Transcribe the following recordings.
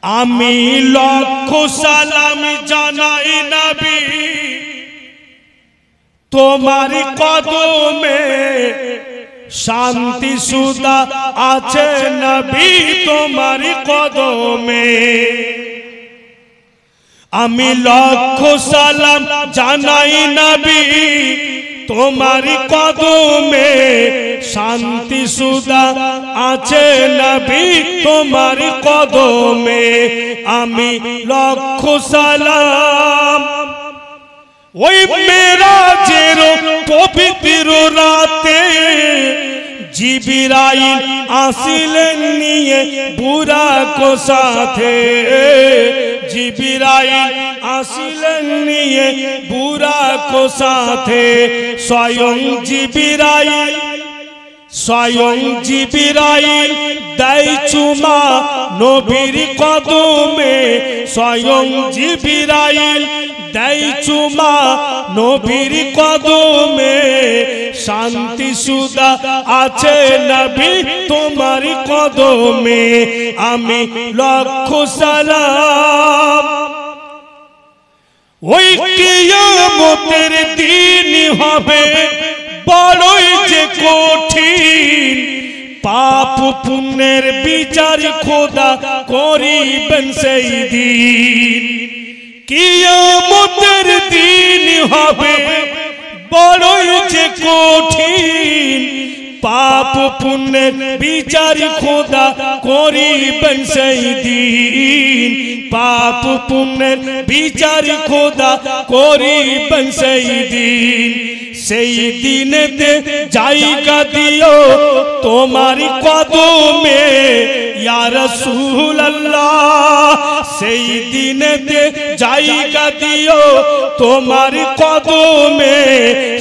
আমি লক্ষ সালাম জানাই নবী তোমার কদমে, শান্তি সুধা আছে নবী তোমার কদমে। আমি লক্ষ সালাম জানাই নবী তোমার কদমে, শান্তি সুধা আছে নবী তোমার কদমে। আমি লক্ষ সালাম ওই মেরাজের পবিত্র রাতে জিবরাইল আসিলেন নিয়ে বুরাক সাথে, জিবরাইল আসিলেন নিয়ে বুরাক সাথে। স্বয়ং জিবরাইল দেয় চুমা নবীর কদমে, স্বয়ং জিবরাইল দেয় চুমা নবীর কদমে, শান্তি সুধা আছে নবী তোমার কদমে। আমি লক্ষ সালাম ওই কিয়ামতের দিন হবে বড়ই যে কঠিন, পাপ পুণ্যের বিচার খোদা করিবেন সেই দিন। কিয়ামতের দিন হবে বড়ই যে কঠিন, পাপ পুণ্যের বিচার খোদা করিবেন সেই দিন, পাপ পুণ্যের বিচার খোদা করিবেন সেই দিন। সেই দিনেতে জায়গা দিও তোমার কদমে ইয়া রাসূলুল্লাহ, সেই দিনেতে জায়গা দিও তোমার কদমে,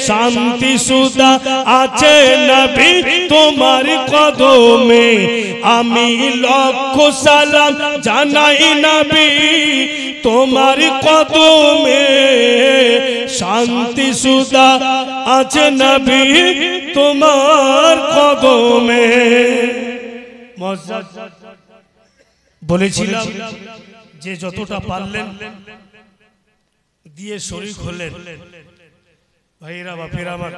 শান্তি সুধা আছে নবী তোমার কদমে। আমি লক্ষ সালাম জানাই নবী তোমার কদমে, শান্তি সুধা আছে নবী তোমার কদমে। বলেছিলাম যে যতটা পারলেন দিয়ে শরীক হলেন ভাইরা বাপেরা আমার,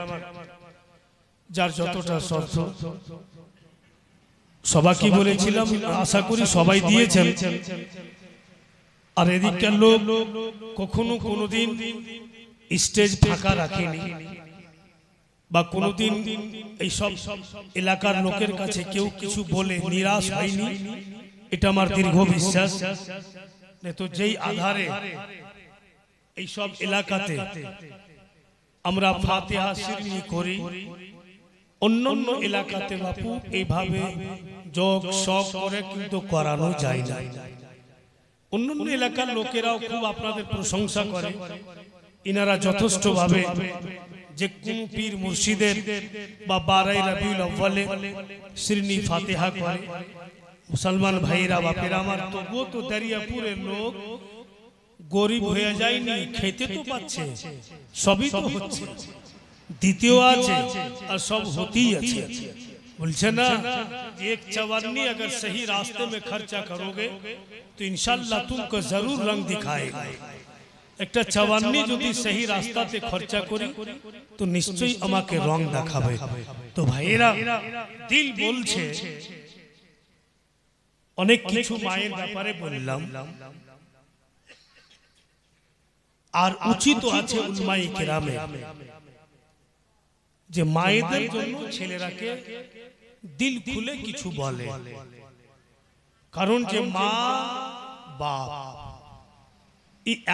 যার যতটা শর্ত সবাইকে বলেছিলাম, আশা করি সবাই দিয়েছেন। আর এদিককার লোক কখনো কোনোদিন স্টেজ ফাঁকা রাখেনি বা কোনোদিন এই সব এলাকার লোকের কাছে কেউ কিছু বলে নিরাশ হয়নি, এটা আমার দীর্ঘ বিশ্বাস। তো যেই আধারে এই সব এলাকাতে আমরা ফাতিহা শিরনি করি, অন্যান্য এলাকাতে বাপু এইভাবে যোগ শখ করে কিন্তু করানো যায় না। অন্যান্য এলাকার লোকেরাও খুব আপনাদের প্রশংসা করে, ইনারা যথেষ্ট ভাবে যে কোন পীর মুর্শিদের বা 12 রবিউল আউয়ালে শিরনি ফাতিহা করে। মুসলমান ভাইরা বাপেরা আমার, তবুও তো দরিয়াপুরের লোক গরিব হয়ে যায়নি, খেতে তো পাচ্ছে, সবই তো হচ্ছে, দ্বিতীয় আছে আর सब होती আছে। बोलছে না एक चवन्नी अगर सही रास्ते में खर्चा करोगे तो इंशाल्लाह तुमको जरूर रंग दिखाएगा। একটা চवन्नी যদি সহি রাস্তাতে খরচা করি তো নিশ্চয়ই আমাকে রং দেখাবে। তো ভাইরা দিল বলছে, অনেক কিছু মায়ের ব্যাপারে বললাম, আর উচিত আছে উলামায়ে কেরামে যে মায়েদের জন্য ছেলেরাকে দিল খুলে কিছু বলে। কারণ যে মা বাপ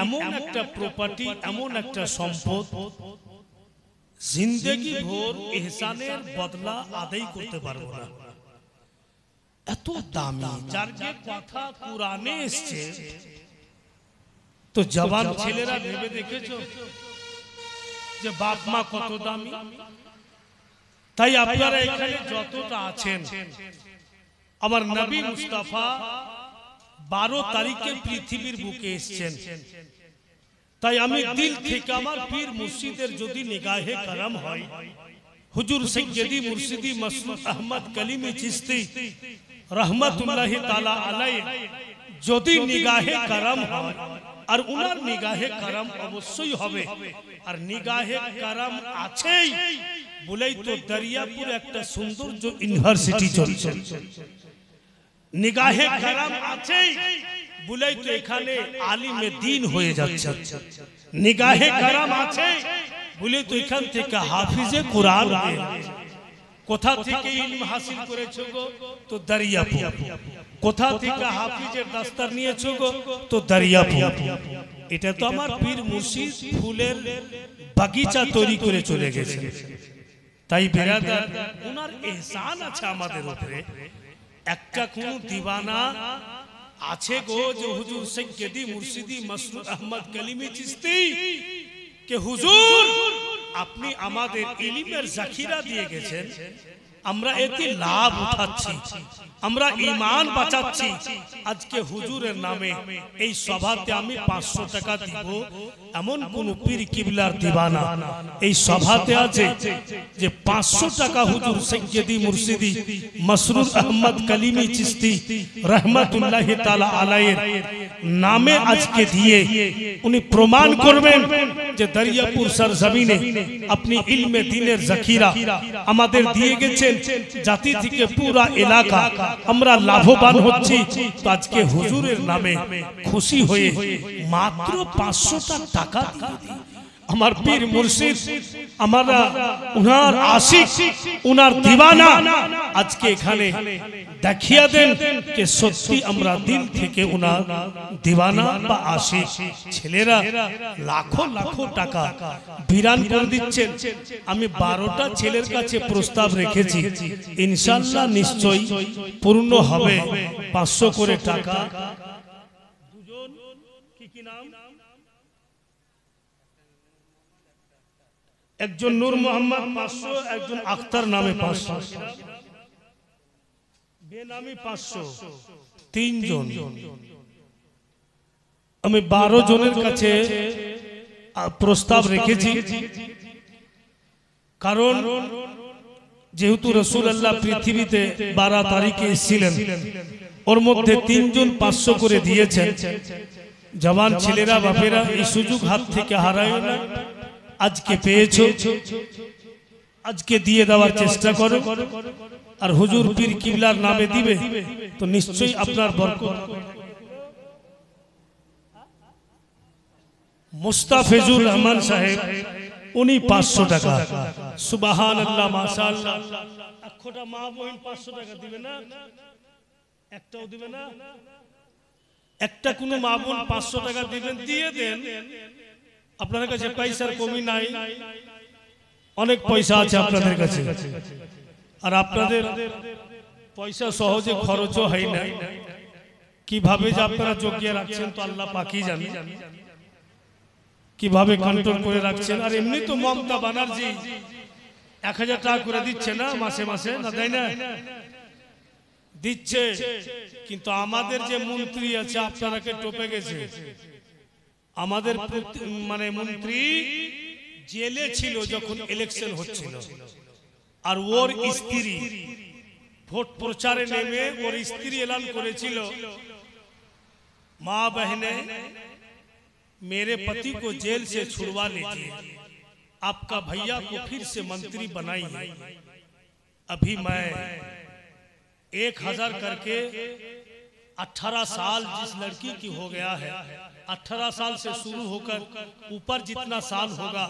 এমন একটা প্রপার্টি, এমন একটা সম্পদ, জিন্দেগি ভোর ইহসানের বদলা আদায় করতে পারবো না, এত দামি। যার যে কথা কুরআনে এসেছে, তো জওয়ান ছেলেরা ভেবে দেখেছো যে বাপ মা কত দামি? তাই আপনারা এখানে যতটা আছেন, আমার নবী মুস্তাফা 12 তারিখে পৃথিবীর বুকে এসেছেন। তাই আমি দিল থেকে আমার পীর মুর্শিদের যদি নিগাহে করম হয়, হুজুর সৈয়দি মুর্শিদি মাসউদ আহমদ কলিমি চিশতি রহমতুল্লাহি তাআলা আলাইহি যদি নিগাহে করম হয়, আর উনার নিগাহে করম অবশ্যই হবে, আর নিগাহে করম আছেই বলেই তো দরিয়াপুর একটা সৌন্দর্য ইউনিভার্সিটি চলছে। নিগাহে করম আছেই বলেই তো এখানে আলিমে দ্বীন হয়ে যাচ্ছে। নিগাহে করম আছে বলে তো এখান থেকে হাফিজে কোরআন হয়ে যাচ্ছে। কোথা থেকে ইলম হাসিল করেছো গো? তো দরিয়াপুর। কোথা থেকে হাফিজের দাস্তার নিয়েছো গো? তো দরিয়াপুর। এটা তো আমার পীর মুর্শিদ ফুলের বাগিচা তৈরি করে চলে গেছে। তাই বিরাদার, ওনার ইহসান আছে আমাদের উপরে। একটা কোন দিওয়ানা আছে গো যে হুজুর সৈয়দি মুর্শিদি মাসরুর আহমদ কালিমি চিশতি কে হুজুর আপনি আমাদের ইলমের জাখিরা দিয়ে গেছেন, আমরা এতে লাভ উঠাচ্ছি, আমরা ঈমান বাঁচাচ্ছি। আজকে হুজুরের নামে এই সভাতে আমি 500 টাকা দিব, এমন কোন পীর কিবলার দিওয়ানা এই সভাতে আছে যে 500 টাকা হুজুর সৈয়দি মুর্শিদি মাসরুর আহমদ কালিমি চিশতি রহমাতুল্লাহি তাআলা আলাইহির নামে আজকে দিয়ে উনি প্রমাণ করবেন যে দরিয়াপুর সরজমিনে আপনি ইলমে দ্বীনের জাখিরা আমাদের দিয়ে গেছেন, জাতি থেকে পুরা এলাকা আমরা লাভবান হচ্ছি। তো আজকে হুজুরের নামে খুশি হয়ে মাত্র 500 টাকা দিয়ে দিই। আমার পীর মুর্শিদ, আমরা উনার আশিক, উনার দিওয়ানা আজকে এখানে দেখিয়ে দেন যে সত্যি আমরা দিল থেকে উনার দিওয়ানা বা আশিক। ছেলেরা লাখো লাখো টাকা বিরান করে দিচ্ছেন। আমি 12টা ছেলের কাছে প্রস্তাব রেখেছি, ইনশাআল্লাহ নিশ্চয়ই পূর্ণ হবে। 500 করে টাকা। দুজন কি নাম? একজন নূর মোহাম্মদ 500, একজন আখতার নামে 500, বেনামি 500, 3 জন। আমি 12 জনের কাছে প্রস্তাব রেখেছি, কারণ যেহেতু রাসূলুল্লাহ পৃথিবীতে 12 তারিখে এসেছিলেন, ওর মধ্যে 3 জন 500 করে দিয়েছেন। জওয়ান ছেলেরা বাপেরা এই সুযোগ হাত থেকে হারায় না, আজকে পেয়েছো, আজকে দিয়ে দেওয়ার চেষ্টা করো। আর হুজুর পীর কিবলার নামে দিবে তো নিশ্চয়ই আপনার বরকত। মুস্তাফিজুর রহমান সাহেব উনি 500 টাকা। সুবহানাল্লাহ, মাশাআল্লাহ। একটা মা বোন 500 টাকা দিবে না? একটাও দিবে না? একটা কোন মা বোন 500 টাকা দিবেন, দিয়ে দেন। আপনাদের কাছে পয়সার কমি নাই, অনেক পয়সা আছে আপনাদের কাছে, আর আপনাদের পয়সা সহজে খরচও হয় না। কিভাবে যে আপনারা জগিয়ে রাখছেন তো আল্লাহ পাকই জানেন, কিভাবে কন্ট্রোল করে রাখছেন। আর এমনি তো মমতা ব্যানার্জি 1000 টাকা করে দিচ্ছে না মাসে মাসে, না দেয় না? দিচ্ছে, কিন্তু আমাদের যে মন্ত্রী আছে আপনারাকে টপে গেছে। আমাদের মানে মন্ত্রী জেলে ছিল যখন ইলেকশন হচ্ছিল, আর ওর স্ত্রী ভোট প্রচারে নেমে ওর স্ত্রী এলান করেছিল, माँ बहने मेरे पति को जेल से छुड़वा लीजिए, आपका भैया को फिर से मंत्री बनाइए। अभी मैं 1000 करके 18 साल जिस लड़की की हो गया है, 18 साल से शुरू होकर ऊपर जितना साल होगा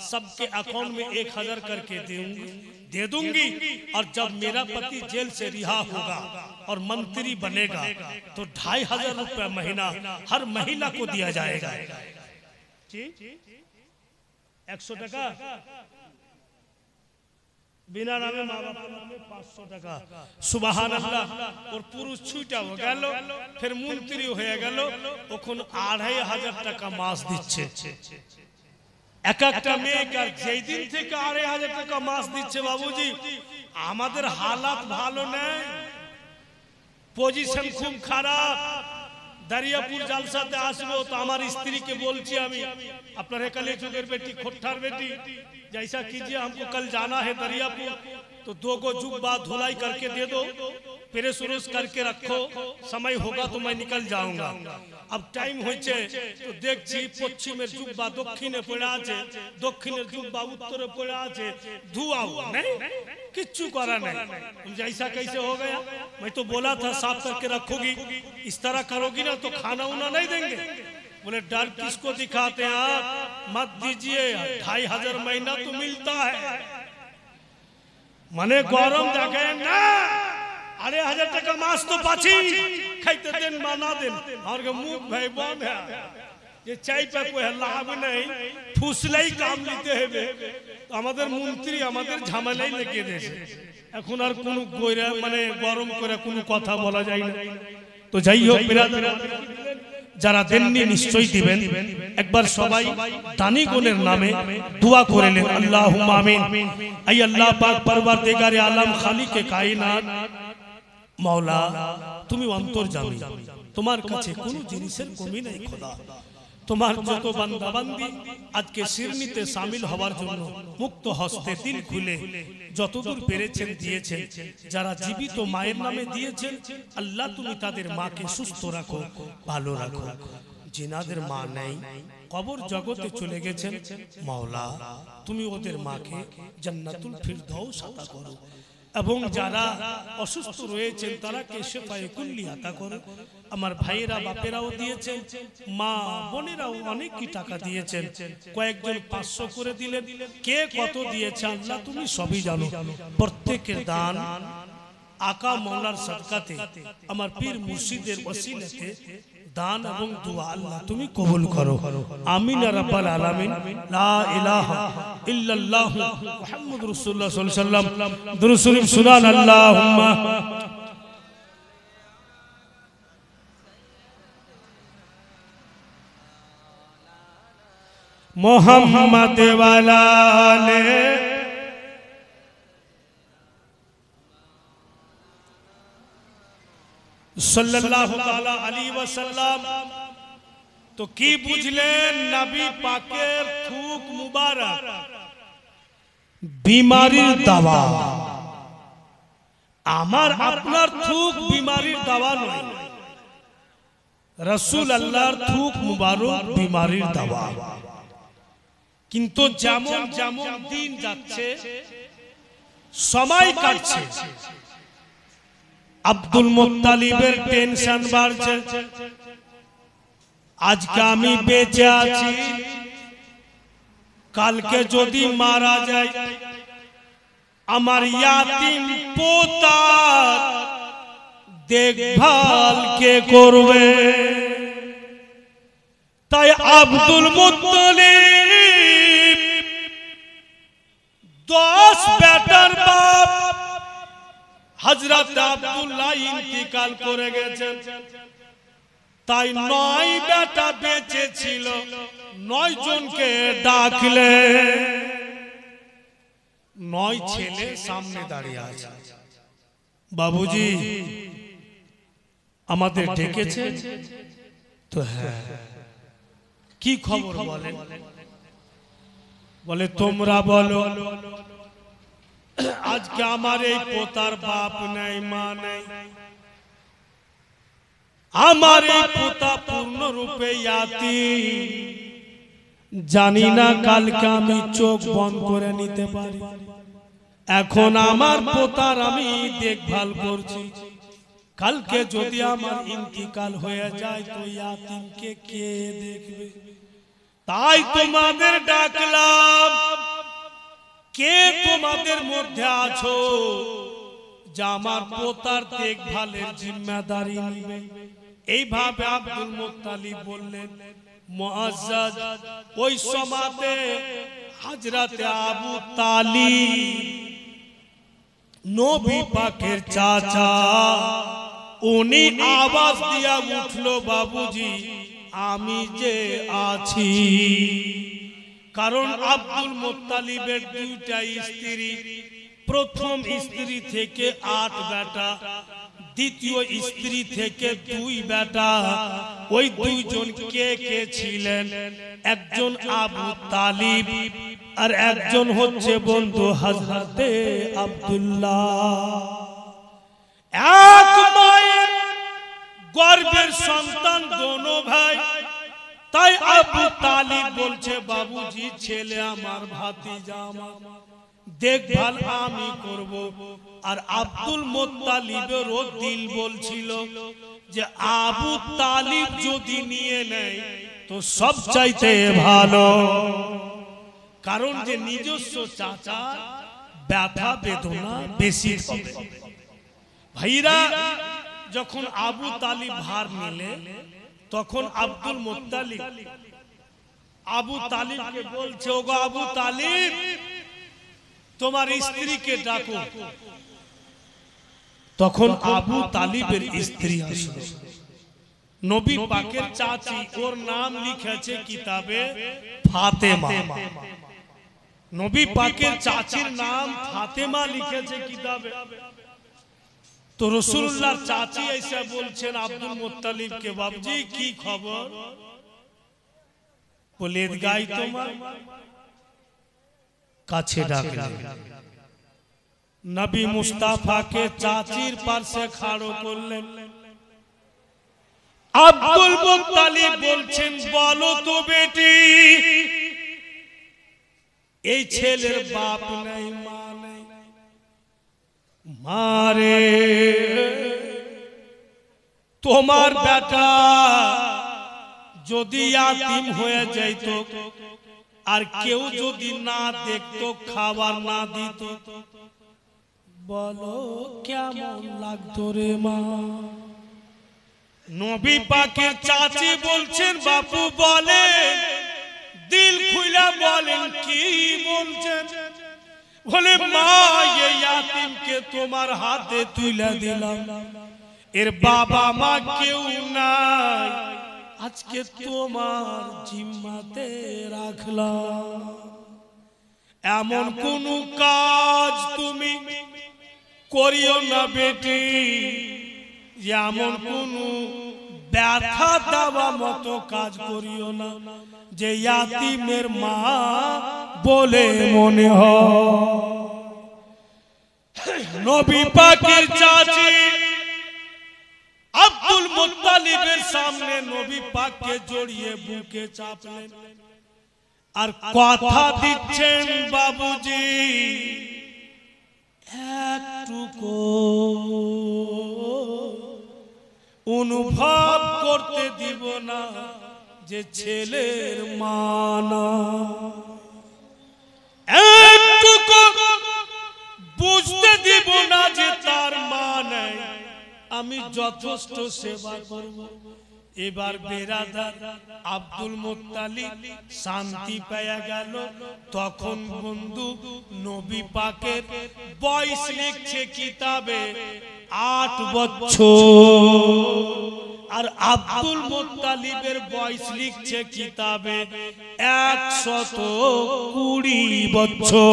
सबके अकाउंट में 1000 करके दे दूंगी। और जब मेरा पति जेल से रिहा होगा और मंत्री बनेगा तो 2500 रुपया महीना हर महिला को दिया जाएगा। 100 টাকা बिना नामे माँ बाप नामे 500 টাকা। সুবহানাল্লাহ। और पुरुष छुटा हो গেল, फिर मंत्री হয়ে গেল, ওখন 2500 টাকা মাস দিচ্ছে। এক একটা মেয়েকে যেই দিন থেকে 2500 টাকা মাস দিচ্ছে বাবুজি, আমাদের হালাত ভালো নেই, পজিশন খুব খারাপ। दरियापुर जलसाते आसबो तो हमारी स्त्री के बोलची আমি, আপনার হেকালে যুগের বেটি খোট্টার बेटी जैसा कीजिए, हमको कल जाना है दरियापुर, तो 2 गो जुब्बा धुलाई करके दे दो। प्रेस उरेस करके रखो, समय होगा तो मैं निकल जाऊंगा। अब टाइम होइছে তো দেখছি পশ্চিমের জুব্বা দক্ষিণে পড়ে আছে, দক্ষিণের জুব্বা উত্তরে পড়ে আছে, ধুआओ नहीं किच्चू करा नहीं। तुम जैसा कैसे हो गया? मैं तो बोला था साफ करके रखोगी, इस तरह करोगी ना तो खाना उना नहीं देंगे। बोले डर किसको दिखाते हैं आप, मत दीजिए, 2500 महीना तो मिलता है। मने गरम देखे ना, अरे 1000 টাকা মাস তো পাচ্ছি, খাইতে দেন বা না দেন, আমার মুখ ভাই বন্ধ है। ये চাই পা কোই লাভ নেই, ফুসলাই কাম নিতে হবে। তো আমাদের মন্ত্রী আমাদের ঝামেলাই লেগে দিয়েছে, এখন আর কোনো কইরা মানে গরম করে কোনো কথা বলা যায় না। তো যাই হোক বিরাদর, যারা দেননি নিশ্চয়ই দিবেন। একবার সবাই দানিগণের নামে দোয়া করেলেন, আল্লাহুম্মা আমিন। আই আল্লাহ পাক পরওয়ারদিগারে আলম খালিকে কায়নাত मौला, তুমি অন্তর্যামী, তোমার কাছে কোনো জিনিসের কমি নাই খোদা। তোমার যত বান্দা বান্দি আজকে শিরনিতে শামিল হওয়ার জন্য মুক্ত হস্তে দিল খুলে যতদূর পেরেছেন দিয়েছেন, যারা জীবিত মায়ের নামে দিয়েছেন, আল্লাহ তুমি তাদের মাকে সুস্থ রাখো, ভালো রাখো। जिनाদের মা নাই, কবর জগতে চলে গেছেন, মওলা তুমি ওদের মাকে জান্নাতুল ফিরদাউস আতা করো। এবং যারা অসুস্থ রয়েছেন তারাকে শিফায়ে কুল্লি আতা করো। আমার ভাইয়েরা বাপেরাও দিয়েছেন, মা বোনেরাও অনেকই টাকা দিয়েছেন, কয়েকজন 500 করে দিলেন, কে কত দিয়েছে আল্লাহ তুমি সবই জানো। প্রত্যেকের দান আকা মওলার সদকাতে, আমার পীর মুর্শিদের ওসিলাতে দান এবং দোয়া আল্লাহ তুমি কবুল করো। আমিন ইয়া রাব্বাল আলামিন। লা ইলাহা ইল্লাল্লাহু মুহাম্মাদুর রাসূলুল্লাহ সাল্লাল্লাহু আলাইহি ওয়াসাল্লাম। দুরূদ শরীফ সুনান আল্লাহুম্মা মুহাম্মাদ ওয়ালা আলে सल्लल्लाहु ताला अलैहि वसल्लम। तो की बुझलेन नबी पाकेर थूक मुबारक बीमारीर दावा, आमार आपनार थूक बीमारीर दावा नय, रसूल अल्लाहर थूक मुबारक बीमारीर दावा। किन्तु जेमन जेमन दिन जाच्छे समय काटছে, আব্দুল মুত্তালিবের টেনশন বাড়ছে, আজকে আমি বেঁচে আছি, কালকে যদি মারা যায় আমার ইয়াতিম পোতার দেখভাল কে করবে। তাই আব্দুল মুত্তালিব 10 বেটার বাপ हजरत আব্দুল্লাহ इंतकाल করে গেছেন, তাই 9 বেটা বেঁচে ছিল, 9 জনকে ডাকলে 9 ছেলে সামনে দাঁড়িয়ে আছে। বাবুজি আমাদের ডেকেছেন তো? হ্যাঁ। কি খবর বলেন? বলে তোমরা বলো, আজকে আমার এই পোতার বাপ নাই, মা নাই, আমার এই পোতা পূর্ণ রূপে ইয়াতীম, জানি না কালকে আমি চোখ বন্ধ করে নিতে পারি। এখন আমার পোতার আমি দেখভাল করছি, কালকে যদি আমার ইন্তিকাল হয়ে যায় তো ইয়াতীমকে কে দেখবে? তাই তোমাদের ডাকলাম, কে তোমাদের মধ্যে আছো যে আমার পোতার দেখভালের জিম্মাদারি নেবে? এইভাবে আব্দুল মুত্তালিব বললেন। মুআজ্জাজ ওই সময়তে হযরতে আবু তালিব নবী পাকের চাচা, উনি আওয়াজ দিয়া উঠলো, বাবুজি আমি যে আছি। কারণ আব্দুল মুত্তালিবের 2টা স্ত্রী, প্রথম স্ত্রী থেকে 8 বেটা, দ্বিতীয় স্ত্রী থেকে 2 বেটা। ওই 2 জন কে কে ছিলেন? একজন আবু তালিব আর একজন হচ্ছে বন্ধু হযরতে আব্দুল্লাহ। এক মায়ের গর্ভের সন্তান দোনো ভাই। তাই আবু তালিব বলছে বাবুজি ছেলে আমার ভাতিজা আমার, দেখভাল আমি করব। আর আব্দুল মুত্তালিবেরও দিল বলছিল যে আবু তালিব যদি নিয়ে নেয় তো সবচাইতে ভালো, কারণ যে নিজস্ব চাচা ব্যথা বেদনা বেশি হবে। ভাইরা যখন আবু তালিব ভার নিলে তখন আব্দুল মুত্তালিব আবু তালিবকে বলছে, ওগো আবু তালিব তোমার স্ত্রীকে ডাকো। তখন আবু তালিবের স্ত্রী আসলো, নবী পাকের চাচি, ওর নাম লিখেছে কিতাবে ফাতেমা। নবী পাকের চাচির নাম ফাতেমা লিখেছে কিতাবে। তো রাসূলুল্লাহর চাচি এসে বলছেন আব্দুল মুত্তালিবকে, বাবজি কি খবর? বলে গাই তোমার কাছে ডাকলেন। নবী মুস্তাফাকে চাচির পাশে খাড়ো করলেন। আব্দুল মুত্তালিব বলছেন, বলো তো বেটি, এই ছেলের বাপ নাই মা নাই, মারে তোমার বেটা যদি ইয়াতিম হয়ে যাইত আর কেউ যদি না দেখতো খাবার না দিত, বলো কেমন লাগতো রে মা? নবী পাকের চাচি বলছেন, বাপু বলেন, দিল খুলে বলেন কি বলছেন? বলে মা এই ইয়াতিমকে তোমার হাতে তুলে দিলাম, এর বাবা মা কেউ নাই, আজকে তোমার জিম্মাতে রাখলাম। এমন কোন কাজ তুমি করিও না বেটি, এমন কোন ব্যথা দেওয়া মতো কাজ করিও না যে ইয়াতিমের মা বলে মনে হয়। নবী পাকের চাচি আব্দুল মুত্তালিবের সামনে নবী পাককে জড়িয়ে বুকে চাপলেন আর কথা দিচ্ছেন, বাবুজি একটুকু অনুভব করতে দিব না যে ছেলের মা না, একটুকু বুঝতে দিব না যে তার মা নাই, আমি যথেষ্ট সেবা করব। এবার বেরাদার আব্দুল মুত্তালিব শান্তি পেয়ে গেল। তখন বন্ধু নবী পাকের বয়স লিখছে কিতাবে 8 বছর, আর আব্দুল মুত্তালিবের বয়স লিখছে কিতাবে 120 বছর।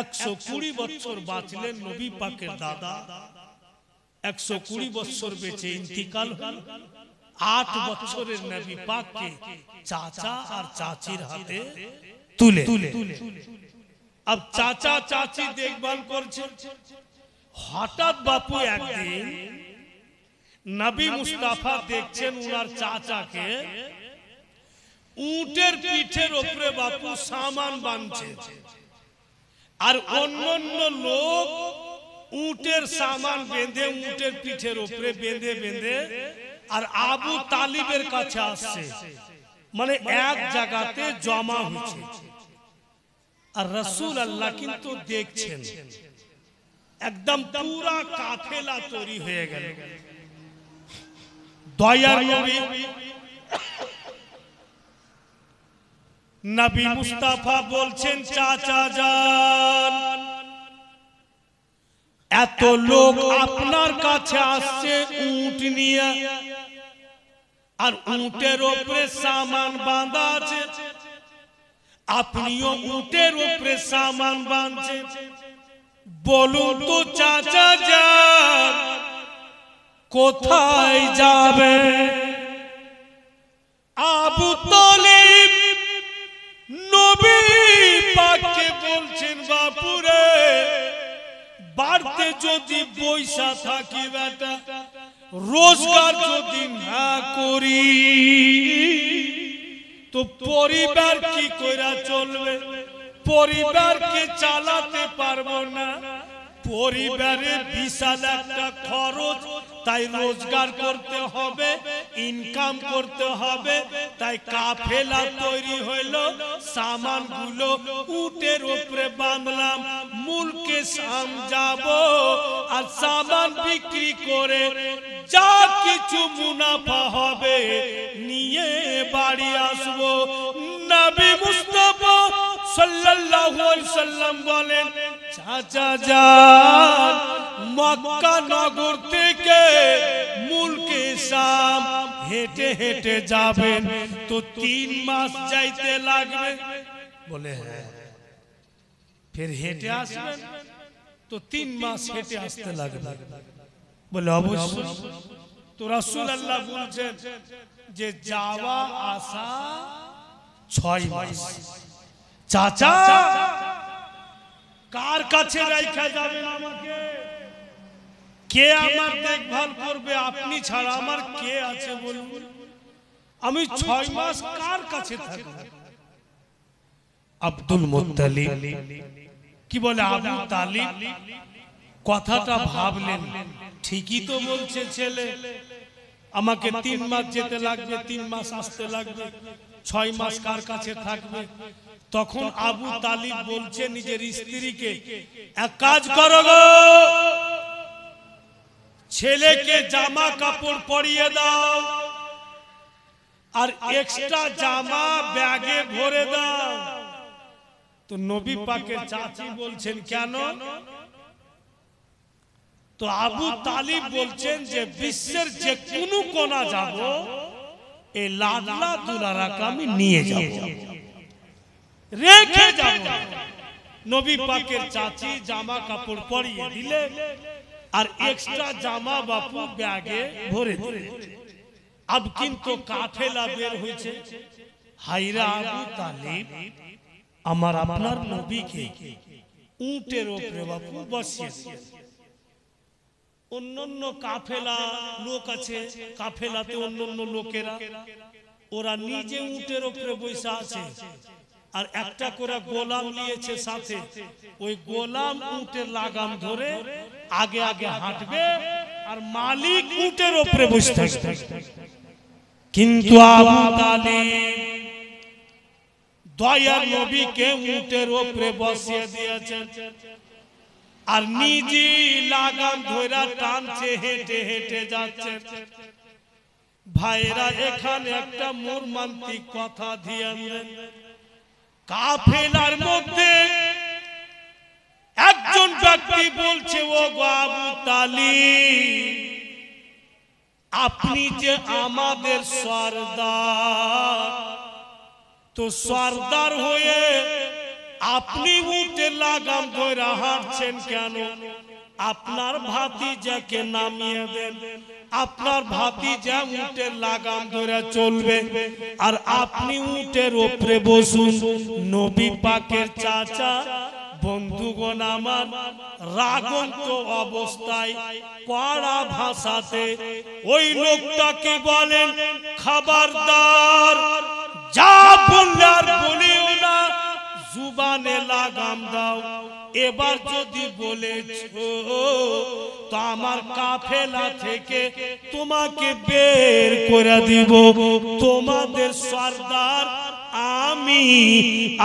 120 বছর বাঁচলেন নবী পাকের দাদা, 120 বছর বেঁচে ইন্তিকাল হল। 8 বছরের নবী পাককে চাচা আর চাচির হাতে তুলে। अब চাচা চাচি দেখভাল করছে। হঠাৎ বাপু একদিন নবী মুস্তাফা দেখছেন উনার চাচাকে উটের পিঠের উপরে বাপু সামান বাঁধছে, আর অন্যান্য লোক উটের সামান বেঁধে উটের পিঠের উপরে বেঁধে বেঁধে আর আবু তালিবের কাছে আসছে, মানে এক জায়গাতে জমা হচ্ছে। আর রাসূল আল্লাহ কিন্তু দেখছেন, একদম পুরা কাফেলা তৈরি হয়ে গেল। দয়ার নবী নবী মুস্তাফা বলছেন, চাচা যান, এত লোক আপনার কাছে আসছে উট নিয়ে, আর উটের উপরে সামান বাঁধা আছে, আপনিও উটের উপরে সামান বাঁধছেন, বলুন তো চাচা যান কোথায় যাবে? আবু তালিব নবী পাককে বলছেন, বাপুরে বাড়তে যদি পয়সা থাকি বেটা, রোজগার যদি না করি, তো পরিবার কি কইরা চলবে? পরিবারকে চালাতে পারবো না। পরিবারের বিশাল একটা খরচ, তাই রোজগার করতে হবে, ইনকাম করতে হবে। তাই কাফেলা তৈরি হইলো, সামানগুলো উটের উপরে বাঁধলাম, মুলকে শাম যাব, আর সামান বিক্রি করে যা কিছু মুনাফা হবে নিয়ে বাড়ি আসবো। নবী মুস্তাফা সাল্লাল্লাহু আলাইহি সাল্লাম বলেন, চাচা যান মক্কা নগর থেকে মুলকে শাম হেঁটে হেঁটে যাবেন তো 3 মাস যাইতে লাগবে। বলে হ্যাঁ। ফির হেঁটে আসবেন তো 3 মাস হেঁটে আসতে লাগবে। বলে অবশ্যই। তো রাসূলুল্লাহ বলছেন যে যাওয়া আসা 6 মাস। চাচা কার কাছে রাইখা যাবেন আমাকে? কে আমার দেখভাল করবে? আপনি ছাড়া আমার কে আছে বলুন? আমি 6 মাস কার কাছে থাকব? আব্দুল মুত্তালিব কি বলে? আবু তালিব কথাটা ভাবলেন, ঠিকই তো বলছে ছেলে, আমাকে 3 মাস যেতে লাগবে, 3 মাস আসতে লাগবে, 6 মাস কার কাছে থাকবে? তখন আবু তালিব বলছে নিজের স্ত্রীকে, এক কাজ করো গো, ছেলেকে জামা কাপড় পরিয়ে দাও আর এক্সট্রা জামা ব্যাগে ভরে দাও। তো নবী পাকের চাচি বলছেন কেন? তো আবু তালিব বলছেন যে বিশ্বের যে কোনো কোণা যাব, এই লাডলা দুলারাকে আমি নিয়ে যাব, রেখে যাব। নবী পাকের চাচি জামা কাপড় পরিয়ে দিলে আর এক্সট্রা জামা বাপু ব্যাগে ভরে দিলে। আব কিন্তু কাফেলা বের হয়েছে। হায়রা আবু তালিব আমার আপনার নবীকে উটের উপরে বাপু বসিয়ে, অন্যান্য কাফেলা লোক আছে, কাফেলাতে অন্যান্য লোকেরা, ওরা নিজে উটের উপরে বসে আছে আর একটা করে গোলাম নিয়েছে সাথে। ওই গোলাম উটের লাগাম ধরে আগে আগে হাঁটবে আর মালিক উটের উপরে বসে থাকবে। কিন্তু আবু তালিব দয়ার নবীকে উটের উপরে বসিয়ে দিয়েছেন আর নিজে লাগাম ধরে টানছে, হেঁটে হেঁটে যাচ্ছে। ভাইরা এখানে একটা মর্মান্তিক কথা ধ্যান দেন। কাফেলার মধ্যে একজন ব্যক্তি বলছে, ও গো আবু তালিব, আপনি যে আমাদের সরদার, তো সরদার হয়ে আপনি উটের লাগাম ধরে হাঁটছেন কেন? আপনার ভাতিজাকে নামিয়ে দেন, আপনার ভাতিজা উটের লাগাম ধরে চলবে আর আপনি উটের উপরে বসুন। নবী পাকের চাচা বন্ধুগণ আমার রাগন্ত অবস্থায় কড়া ভাষাতে ওই লোকটাকে বলেন, খবরদার, যা বললে আর বলিও না, জুবানে লাগাম দাও। এবার যদি বলেছো তো আমার কাফেলা থেকে তোমাকে বের করে দিব। তোমাদের সরদার আমি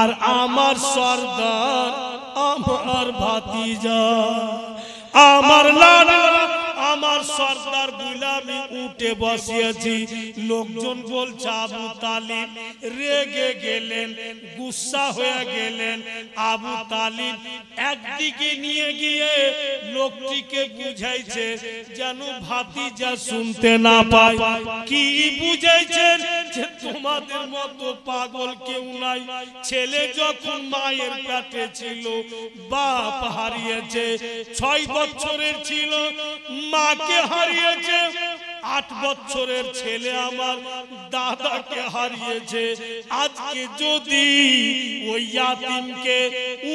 আর আমার সরদার আমার ভাতিজা, আমার লালা, আমার সরদার গুলামি উঠে বসিয়েছি। লোকজন বলছে আবু তালিব রেগে গেলেন, গুসা হয়ে গেলেন। আবু তালিব একদিকে নিয়ে গিয়ে লোকটিকে বুঝাইছে যেন ভাতিজা শুনতে না পায়। কি বুঝাইছেন? যে তোমাদের মতো পাগল কেউ নাই। ছেলে যখন মায়ের পেটে ছিল, বাপ হারিয়েছে, 6 বছরের ছিল, মাকে মাকে হারিয়েছে, 8 বছরের ছেলে আমার দাদাকে হারিয়েছে। আজকে যদি ওই ইয়াতিমকে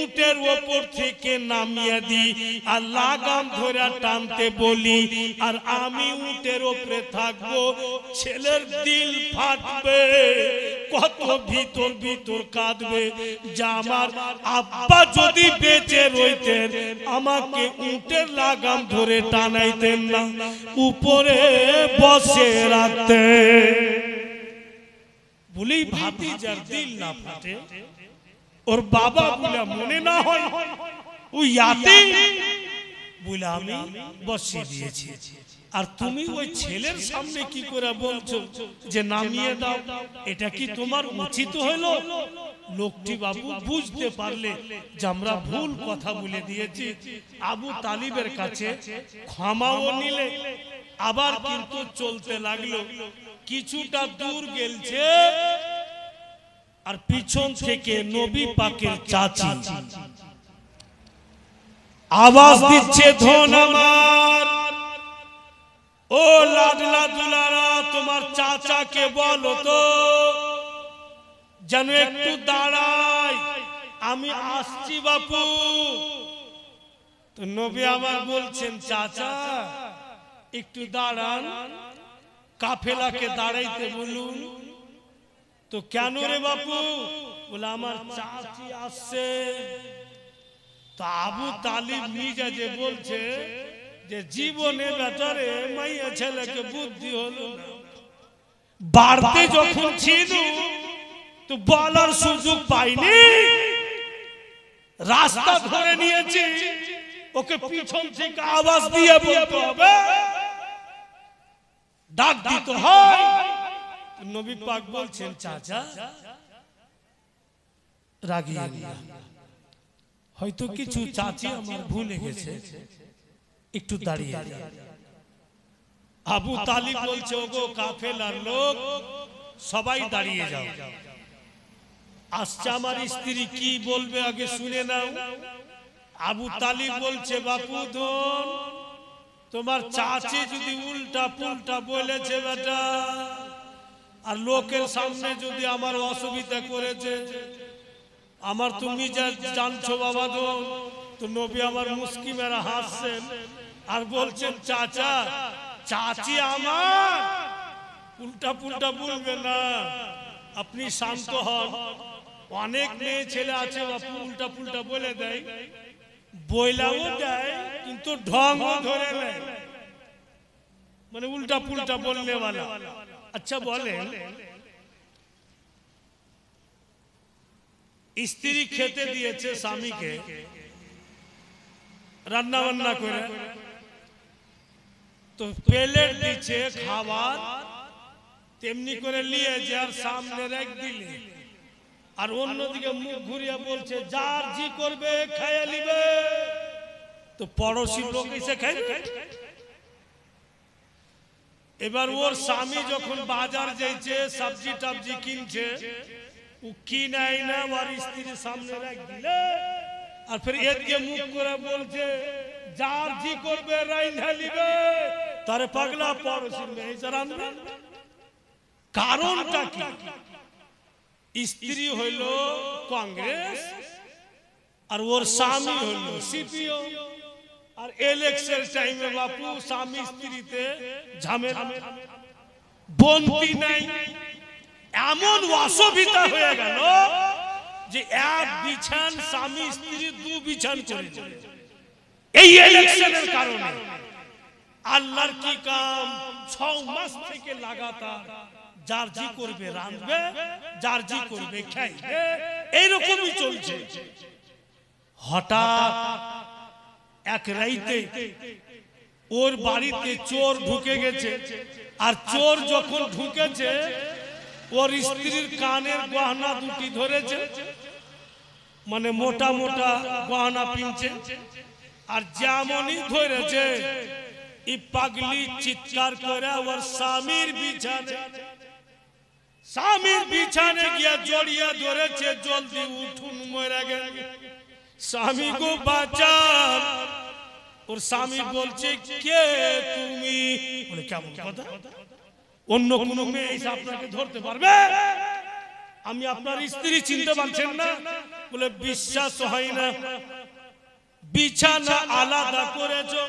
উটের উপর থেকে নামিয়ে দিই আর লাগাম ধরে টানতে বলি, আর আমি উটের উপরে থাকবো, ছেলের দিল ফাটবে, কত ভিতর ভিতর কাঁদবে যে আমার আব্বা যদি বেঁচে রইতেন আমাকে উটের লাগাম ধরে টানাইতেন না, উপরে বসে রাখতে। বলেই ভাবি যার দিল না ফাটে, ওর বাবা বলে মনে না হয় ওই ইয়াতিম বলে আমি বসিয়ে দিয়েছি, আর তুমি ওই ছেলের সামনে কি করে বলছো যে নামিয়ে দাও? এটা কি তোমার উচিত হলো? লোকটি বাবু বুঝতে পারলে যে আমরা ভুল কথা বলে দিয়েছি, আবু তালিবের কাছে ক্ষমাও নিলে, আবার কিন্তু চলতে লাগলো। কিছুটা দূর গেলছে আর পিছন থেকে নবী পাকের চাচি আওয়াজ দিচ্ছে, ধন আমার, ও লাডলা দুলারা, তোমার চাচাকে বলো তো যেন একটু দাঁড়ায়, আমি আসছি বাপু। তো নবী আমার বলছেন, চাচা একটু দাঁড়ান, কাফেলাকে দাঁড়াইতে বলুন। তো কেন রে বাপু? বলে আমার চাচি আসছে। তো আবু তালিব নিজে যে বলছে যে জীবনে বেটারে মাইয়া ছেলেকে বুদ্ধি হলো না, বাড়তে যখন ছিল তো বলার সুযোগ পাইনি, রাস্তা ধরে নিয়েছি, ওকে পিছন থেকে আওয়াজ দিয়ে বলতে হবে, ডাক দিতে হয়। নবী পাক বলছেন, চাচা রাগিয়ে না, হয়তো কিছু চাচি আমার ভুলে গেছে, একটু দাঁড়িয়ে। আবু তালিব বলছে, ওগো কাফেলার লোক সবাই দাঁড়িয়ে যাও, আসছে আমার স্ত্রী, কি বলবে আগে শুনে নাও। আবু তালিব বলছে, বাপু ধন, তোমার চাচি যদি উল্টা পুল্টা বলেছে বেটা, আর লোকের সামনে যদি আমার অসুবিধা করেছে, আমার তুমি যা জানছো বাবা ধন। তো নবী আমার মুস্কি মেরা হাসছেন আর বলছেন, চাচা চাচি আমার উল্টা পুল্টা বলবে না, আপনি শান্ত হন। অনেক মেয়ে ছেলে আছে বাপু উল্টা পুল্টা বলে দেয়, বইলাও দেয়, কিন্তু ঢংও ধরে নেয়, মানে উল্টা পুল্টা বলনে वाला। আচ্ছা বলেন, স্ত্রী খেতে দিয়েছে স্বামীকে রান্না বান্না করে, তো প্লেট দিচ্ছে খাবার, তেমনি করে নিয়ে যার সামনে রেখ দিলে, আর অন্যদিকে মুখ ঘুরিয়ে বলছে যার জি করবে খেয়ে নিবে। তো পড়োশি লোক এসে খাইবে। এবার ওর স্বামী যখন বাজার যাইছে, সবজি টবজি কিনছে, ও কি নাই না ওর স্ত্রীর সামনে রেখ দিলে, আর ফির এদিকে মুখ করে বলছে যার জি করবে রাইন্ধা নিবে, তারে পাগলা পড়োশির মেয়ে রান্ধবে। কারণটা কি? স্ত্রী হইল কংগ্রেস আর ওর স্বামী হইল সিপিও, আর ইলেকশন টাইমে বাপু স্বামী স্ত্রীতে ঝামেলা, বন্দি নাই। এমন অসুবিধা হয়ে গেল যে এক বিছান স্বামী স্ত্রী দু বিছান করে এই ইলেকশনের কারণে। আল্লাহর কি কাম, 6 মাস থেকে লাগাতার যার জি করবে রাঁধবে, যার জি করবে খাইবে, এইরকমই চলছে। হঠাৎ এক রাইতে ওর বাড়িতে চোর ঢুকে গেছে, আর চোর যখন ঢুকেছে ওর স্ত্রীর কানের গহনা দুটি ধরেছে, মানে মোটা মোটা গহনা পিনছে, আর যেমনই ধরেছে এই পাগলি চিৎকার করে ওর স্বামীর বিছানে গিয়া জড়িয়ে ধরেছে, জলদি উঠুন মরে গেল, স্বামী গো বাঁচান। ওর স্বামী বলছে কে তুমি? বলে কেমন কথা, অন্য কোনো মেয়ে এসে আপনাকে ধরতে পারবে? আমি আপনার স্ত্রী, চিনতে পারছেন না? বলে বিশ্বাস হয় না, বিছানা আলাদা করেছো,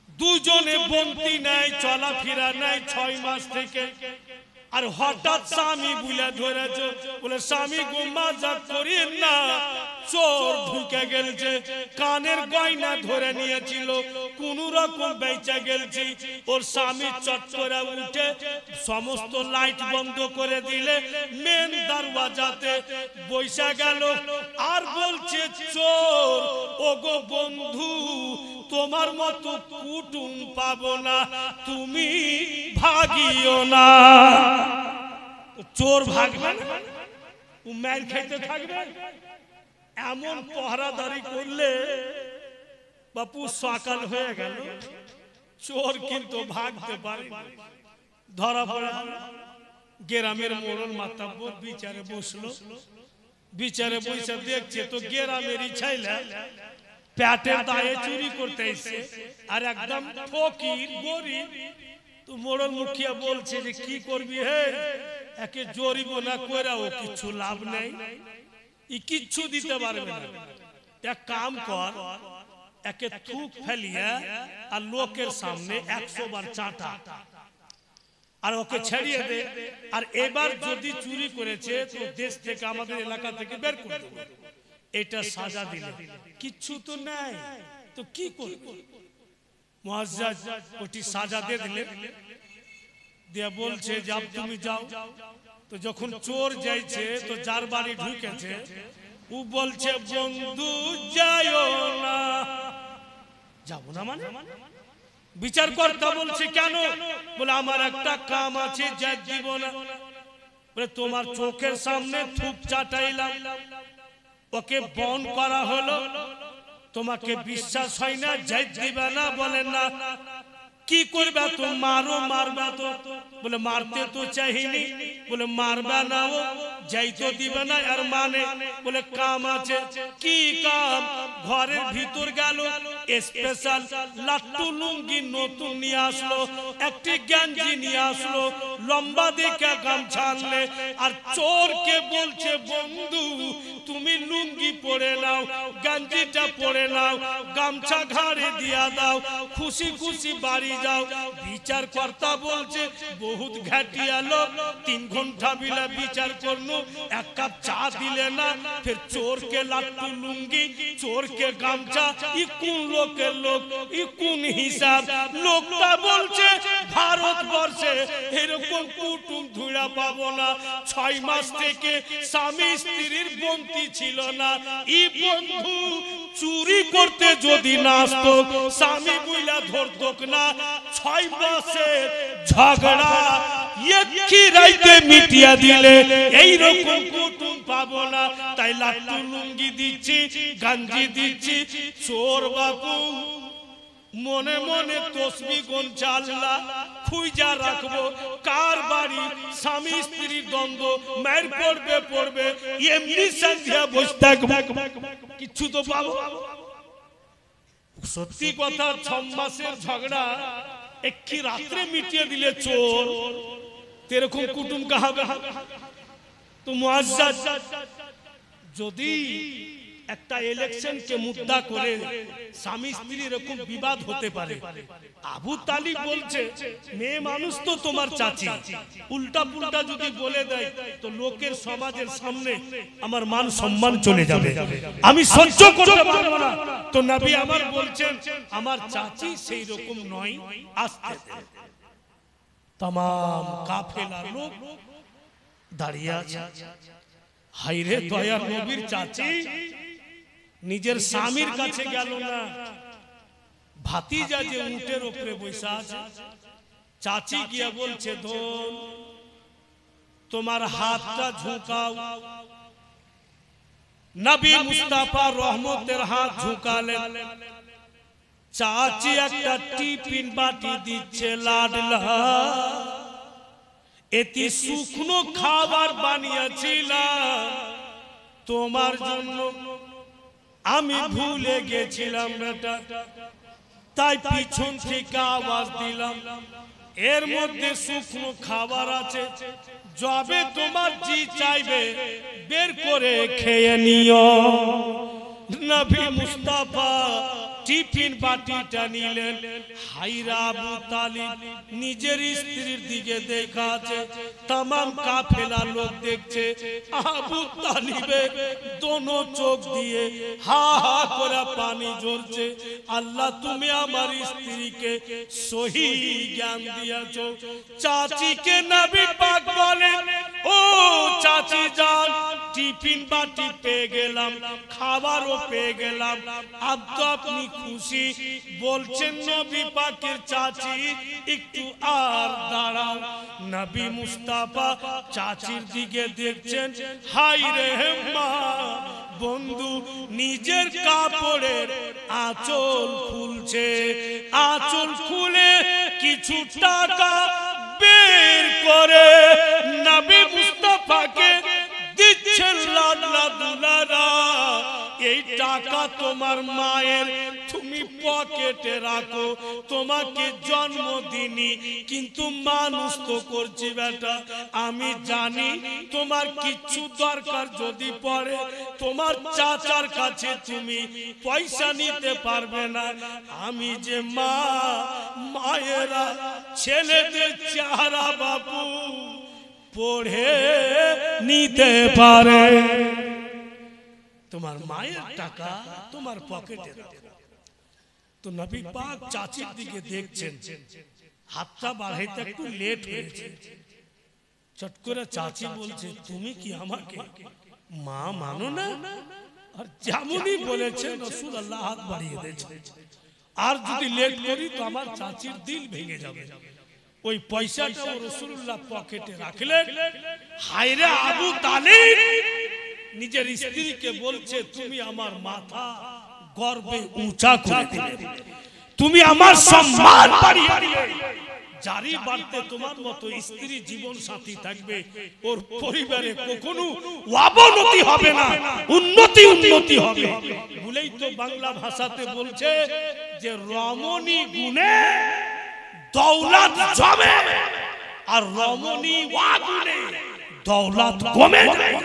দুজনে বন্তি নাই, চলাফেরা নাই 6 মাস থেকে, আর হঠাৎ স্বামী বুলে ধরেছো। বলে স্বামী গোমা যা করেন না, চোর ঢুকে গেলছে, কানের গয়না ধরে নিয়েছিল, কোন রকম বেঁচে গেলছি। ওর স্বামী চট করে উঠে সমস্ত লাইট বন্ধ করে দিলে মেন দরওয়াজাতে বসে গেল, আর বলছে চোর, ওগো বন্ধু, তোমার মতো কুটুম পাবো না, তুমি ভাগিও না। চোর ভাগবে না, ও মার খেতে থাকবে। এমন পহরাদারি করলে বাপু সকাল হয়ে গেল, চোর কিন্তু ভাগতে পারে। ধরা পড়ে গ্রামের মোড়ল মাতাব্বর বিচারে বসলো, বিচারে বসে দেখছে তো গ্রামেরই ছেলে পেটের দায়ে চুরি করতে এসে, আর একদম ফকির গরিব। তো মোড়ল মুখিয়া বলছে যে কি করবি হে, একে জরিমানা কইরাও কিছু লাভ নেই, ই কিচ্ছু দিতে পারবে না। এক কাম কর, একে থুক ফেলিয়া আর লোকের সামনে 100 বার চাটা, আর ওকে ছেড়িয়ে দে। আর এবার যদি চুরি করেছে তো দেশ থেকে, আমাদের এলাকা থেকে বের করে দেব। এটা সাজা দিলে, কিচ্ছু তো নাই, তো কি করবে? মুআজ্জাজ ওটি সাজা দিয়ে দিলে, দিয়া বলছে যে আব তুমি যাও। তো যখন চোর যাইছে, তো যার বাড়ি ঢুকেছে, ও বলছে বন্ধু যাইও না। যাবো না মানে? বিচার কর্তা বলছে কেন? বলে আমার একটা কাম আছে, যাই দিব না। বলে তোমার চোখের সামনে থুক চাটাইলাম, ওকে বন করা হলো, তোমাকে বিশ্বাস হয় না, যাই দিবে না? বলে না। কি করবে তো? মারো, মারবে তো? বলে মারতে তো চাইনি। বলে মারবে না, ও যাই তো দিবে না, আর মানে? বলে কাম আছে। কি কাম? ঘরের ভিতর গেল, স্পেশাল লাট্টু লুঙ্গি নতুন নিয়ে আসলো, একটি গেঞ্জি নিয়ে আসলো, লম্বা দেখে গামছা আনলে, আর চোরকে বলছে বন্ধু তুমি লুঙ্গি পরে নাও, গেঞ্জিটা পরে নাও, গামছা ঘাড়ে দিয়া দাও, খুশি খুশি বাড়ি যাও। বিচার কর্তা বলছে বহুত ঘাটিয়া লোক, 3 ঘন্টা বিলা বিচার করনু, 1 কাপ চা দিলে না, ফির চোরকে লাট্টু লুঙ্গি, চোরকে গামছা, ই কোন লোকের লোক, ই কোন হিসাব? লোকটা বলছে ভারতবর্ষে এরকম কুটুম ধুড়া পাবো না, 6 মাস থেকে স্বামী স্ত্রীর বন্তি ছিল না। ই বন্ধু চুরি করতে যদি না আসতো, স্বামী বুইলা ধরতক না, 6 মাসের ঝগড়া একই রাইতে মিটিয়া দিলে এইরকম কুটুম পাবো না। তাই লাট্টু লুঙ্গি দিচ্ছি, গাঞ্জি দিচ্ছি। চোর বাপু মনে মনে তসবি গুনছে, আল্লাহ খুঁজা রাখবো কার বাড়ি স্বামী স্ত্রীর দ্বন্দ্ব, মার পড়বে পড়বে, এমনি সন্ধ্যা বসে থাকবো, কিছু তো পাবো। সত্যি কথা, 6 মাসের ঝগড়া একটি রাত্রে মিটিয়ে দিলে চোর, এরকম কুটুম কাহাবে? তো মুআজ্জাজ যদি একটা ইলেকশনকে মুদ্দা করে স্বামী স্ত্রী এরকম বিবাদ হতে পারে, আবু তালিব বলছে মেয়ে মানুষ তো তোমার চাচি, উল্টা পুল্টা যদি বলে দেয় তো লোকের সমাজের সামনে আমার মান সম্মান চলে যাবে, আমি সহ্য করতে পারবো না। তো নবী আমার বলছেন আমার চাচি সেই রকম নয়, আসতে দে। तमाम কাফেলা লোক দাঁড়িয়ে আছে। হায়রে দয়ার নবীর চাচি নিজের স্বামীর কাছে গেল না, ভাতিজা যে উটের উপরে বসে আছে, চাচি গিয়ে বলছে ধন তোমার হাতটা ঝুঁকাও। নবী মুস্তাফা রহমতের হাত ঝুঁকালেন। চাচি একটা টিফিন বাটি দিচ্ছে, লাডলা এটি শুকনো খাবার বানিয়েছিলাম তোমার জন্য, আমি ভুলে গেছিলাম বেটা, তাই পিছন থেকে আওয়াজ দিলাম। এর মধ্যে শুকনো খাবার আছে, যবে তোমার জি চাইবে বের করে খেয়ে নিও। নবী মুস্তাফা টিফিন বাটিটা নিলেন। হাইরা আবু তালিব নিজের স্ত্রীর দিকে দেখাচ্ছে, तमाम কাফেলা লোক দেখছে। আবু তালিবের দোনো চোখ দিয়ে হা হা করে পানি ঝরছে। আল্লাহ তুমি আমার স্ত্রীকে সহি জ্ঞান দিয়েছো। চাচিকে নবী পাক বলেন, ও চাচি যান, টিফিন বাটি পেয়ে গেলাম, খাবারও পেয়ে গেলাম, আব তো আপনি খুশি? বলছেন নবী পাকের চাচি একটু আর দাঁড়াও। নবী মুস্তাফা চাচির দিকে দেখছেন, হাই রে মা, বন্ধু নিজের কাপড়ের আঁচল খুলছে। আঁচল খুলে কিছু টাকা বের করে নবী মুস্তাফাকে দিচ্ছেন। লাল্লা দুলারা, এই টাকা তোমার মায়ের, তুমি পকেটে রাখো। তোমাকে জন্ম দিনি কিন্তু মানুষ তো করছি বেটা। আমি জানি তোমার কিচ্ছু দরকার যদি পড়ে, তোমার চাচার কাছে তুমি পয়সা নিতে পারবে না। আমি যে মা, মায়েরা ছেলেদের চেহারা বাপু পড়ে নিতে পারে। তোমার মায়ের টাকা তোমার পকেটে। তো নবী পাক চাচির দিকে দেখছেন, হাতটা বাড়াইতে একটু লেট হয়েছে। চট করে চাচি বলছে, তুমি কি আমাকে মা মানো না? আর যেমনই বলেছে রাসূলুল্লাহ হাত বাড়িয়ে দিয়েছে। আর যদি লেট করি তো আমার চাচির দিল ভেঙে যাবে। ওই পয়সাটা রাসূলুল্লাহ পকেটে রাখলেন। হায়রে আবু তালিব নিজের স্ত্রীকে বলছে, তুমি আমার মাথা গর্বে উঁচা করে দিলে, তুমি আমার সম্মান বাড়িয়ে দিলে। যারই বাড়তে তোমার মতো স্ত্রী জীবন সাথী থাকবে, ওর পরিবারে কখনো অবনতি হবে না, উন্নতি হবে। বলেই তো বাংলা ভাষাতে বলছে যে রমণী গুণে দৌলত জমে, আর রমণী ওয়াগুনে দৌলত কমে যায়,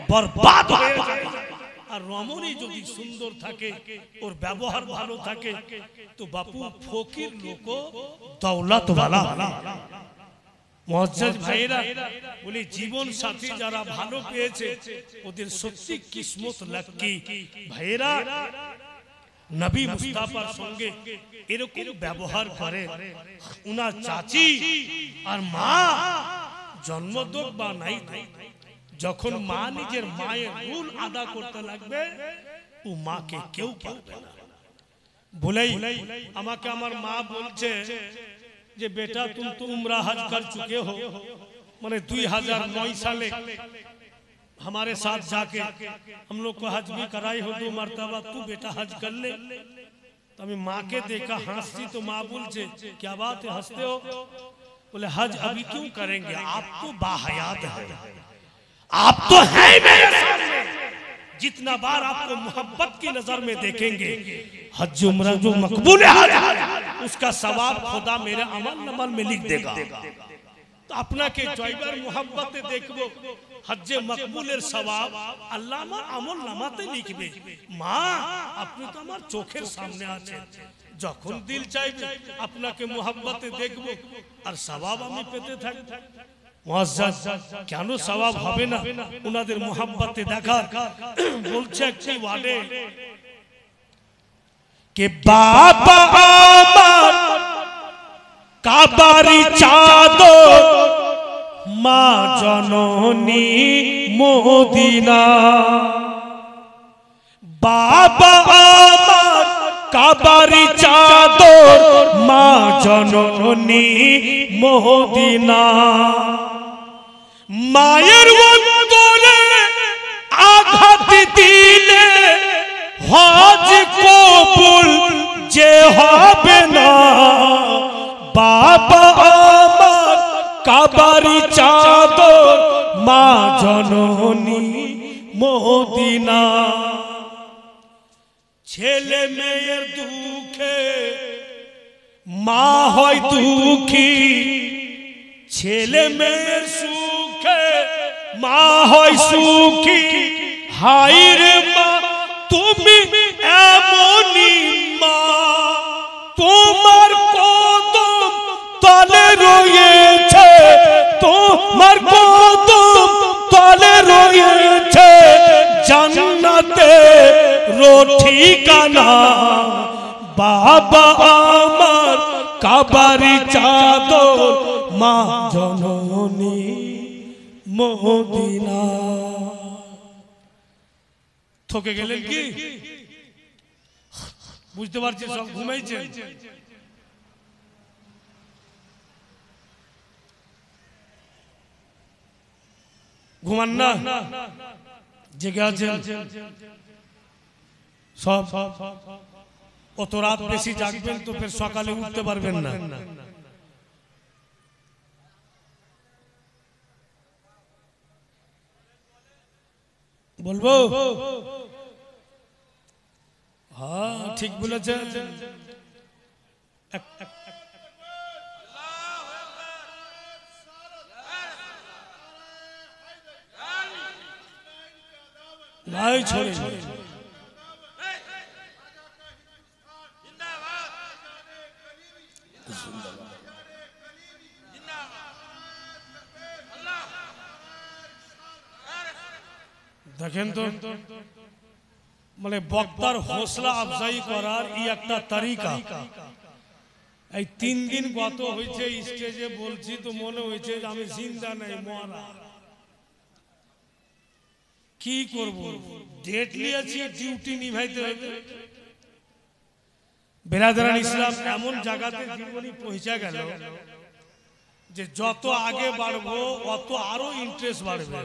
বরবাদ হয়ে যায়। আর রমণী যদি সুন্দর থাকে, ওর ব্যবহার ভালো থাকে, তো বাপু ফকির লোক দৌলত वाला। মুআজ্জাজ ভাইরা বলি, জীবন সাথী যারা ভালো পেয়েছে ওদের সত্যি কিসমত লাকি। ভাইরা নবী মুস্তাফার সঙ্গে এরকম ব্যবহার করে। উনার চাচি আর মা জন্মদোক বা নাই, যখন মা নিজের মায়ের রুল আদা করতে লাগবে, ও মাকে কেউ পারবে না। বলেই আমাকে আমার মা বলছে যে বেটা तुम तो उम्रा हज कर चुके हो, माने 2009 साले हमारे साथ जाके हम लोग को हज भी कराई हो 2 मरतबा, तू बेटा हज कर ले। तो मैं माँ के देखा हंसती, तो माँ बोलছে क्या बात है हंसते हो? बोले हज अभी क्यों करेंगे, आप तो बाहयात है, आप तो हैं मेरे सामने। जितना बार आपको मोहब्बत की नजर में देखेंगे, हज उम्रा जो मकबूल है उसका सवाब खुदा मेरे अमल नमल में लिख देगा। तो अपना के जयबार मोहब्बते देखबो, हज मकबूलेर सवाब আল্লাহ আমার আমল নামাতে লিখবে। মা আপনি তো আমার চোখের সামনে আছেন, যখন দিল চাইবে আপনাকে মোহব্বতে দেখবো আর সওয়াব আমি পেতে থাকব। মুআজ্জাজ কেন সওয়াব হবে না উনাদের মোহব্বতে দেখা? বলছে একটি ওয়ার্ডে কে বাবা আমার কাবারি চাদর, মা জননী মদিনা। বাবা আমার কাবারি চাদর, মা জননী মদিনা। মায়ের অন্তরে আঘাত দিলে হজ কবুল যে হবে না। বাবা আমার কাবারি চাদর, মা জননী মদিনা। ছেলে মেয়ের দুঃখে মা হয় দুঃখী, ছেলে মেয়ের সুখে মা হয় সুখী। হায় রে মা তুমি এমনই মা, তোমার কদম তলে রয়েছে, তোমার কদম তলে রয়েছে জান্নাতে ঠিকানা। বাবা আমার কাবারি চাদর মা জননী মদিনা। থকে গেলেন কি? বুঝতে পারছি সব ঘুমাইছেন। ঘুমান না, জেগে আছেন সব। অত রাত বেশি জাগবেন তো ফের সকালে উঠতে পারবেন না। বলবো? হ্যাঁ ঠিক বলেছেন। নাই ছড়ে দেখেন তো, মানে বক্তার হৌসলা আফজাই করার ই একটা তরিকা। এই 3 দিন গত হয়েছে স্টেজে বলছি তো মনে হয়েছে যে আমি জিন্দা নাই, মরা। কি করব, ডেট নিয়েছি, ডিউটি নিভাইতে হবে। বেরাদারান ইসলাম এমন জায়গাতে জীবনী পৌঁছে গেল যে যত আগে বাড়বো অত আরো ইন্টারেস্ট বাড়বে।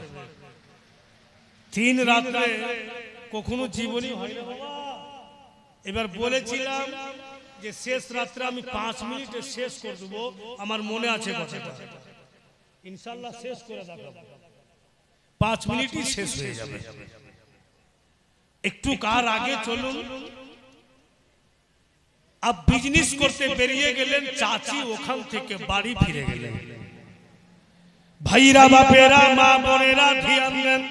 3 রাতে কখনো জীবনী হয় না। এবার বলেছিলাম যে শেষ রাত্রে আমি 5 মিনিটে শেষ করে দেবো, আমার মনে আছে কথাটা। ইনশাআল্লাহ শেষ করে দেখাবো, 5 মিনিটই শেষ হয়ে যাবে। একটু কার আগে চলুন। আপ বিজনেস করতে বেরিয়ে গেলেন, চাচি ওখান থেকে বাড়ি ফিরে গেলেন। ভাইরা বাপেরা মা বোনেরা ধ্যান দেন।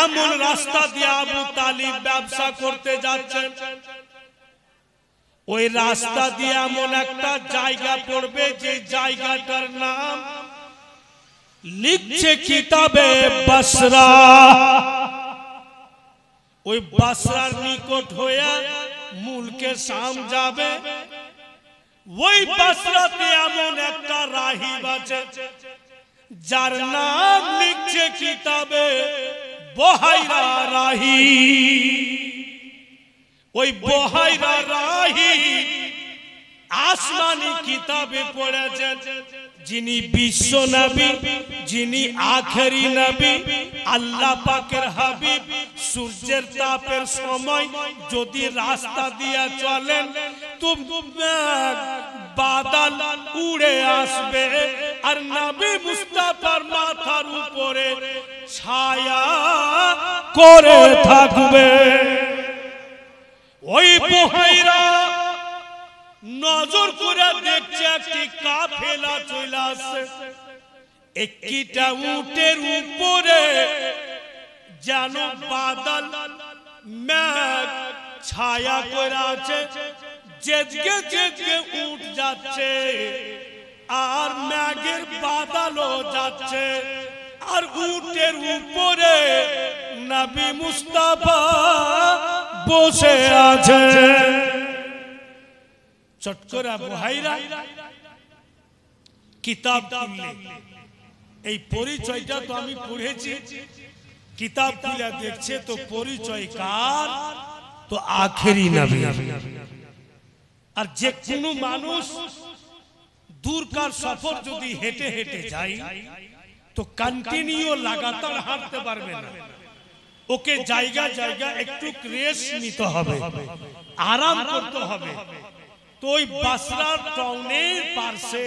এমন রাস্তা দিয়ে আবু তালিব ব্যবসা করতে যাচ্ছেন, ওই রাস্তা দিয়ে এমন একটা জায়গা পড়বে যে জায়গাটার নাম লিখছে কিতাবে বসরা। ওই বসরার নিকট হয়ে মুলকে শাম যাবে। ওই বসরাতে এমন একটা রাহিব আছে যার নাম লিখছে কিতাবে বহাইরা রাহি। ওই বহাইরা রাহি আসমানি কিতাবে পড়েছেন যিনি বিশ্ব নবী, যিনি আখেরি নবী, আল্লাহ পাকের হাবিব। সূর্যের তাপের সময় যদি রাস্তা দিয়ে চলেন তো বাদল উড়ে আসবে আর নবী মুস্তাফার মাথার উপরে ছায়া করে থাকবে। ওই বহাইরা নজর করে দেখছে একটি কাফেলা চলে আসছে। একটা উটের উপরে যেন বাদল মেঘ ছায়া করে আছে, যেদিকে যেদিকে উঠ যাচ্ছে আর মেঘের বাদলও যাচ্ছে আর উটের উপরে নবী মুস্তাফা বসে আছে। চট করে বহাইরা কিতাব খুললে, এই পরিচয়টা তো আমি পড়েছি। কিতাব খুলে দেখছে তো পরিচয় কার? তো আখেরি নবী। আর যে কোনো মানুষ দূরকার সফর যদি হেঁটে হেঁটে যায় তো কন্টিনিউ লাগাতার হাঁটতে পারবে না। ওকে জায়গা জায়গা একটু রেস্ট নিতে হবে, আরাম করতে হবে। তো ওই বসরা টাউনের পাশে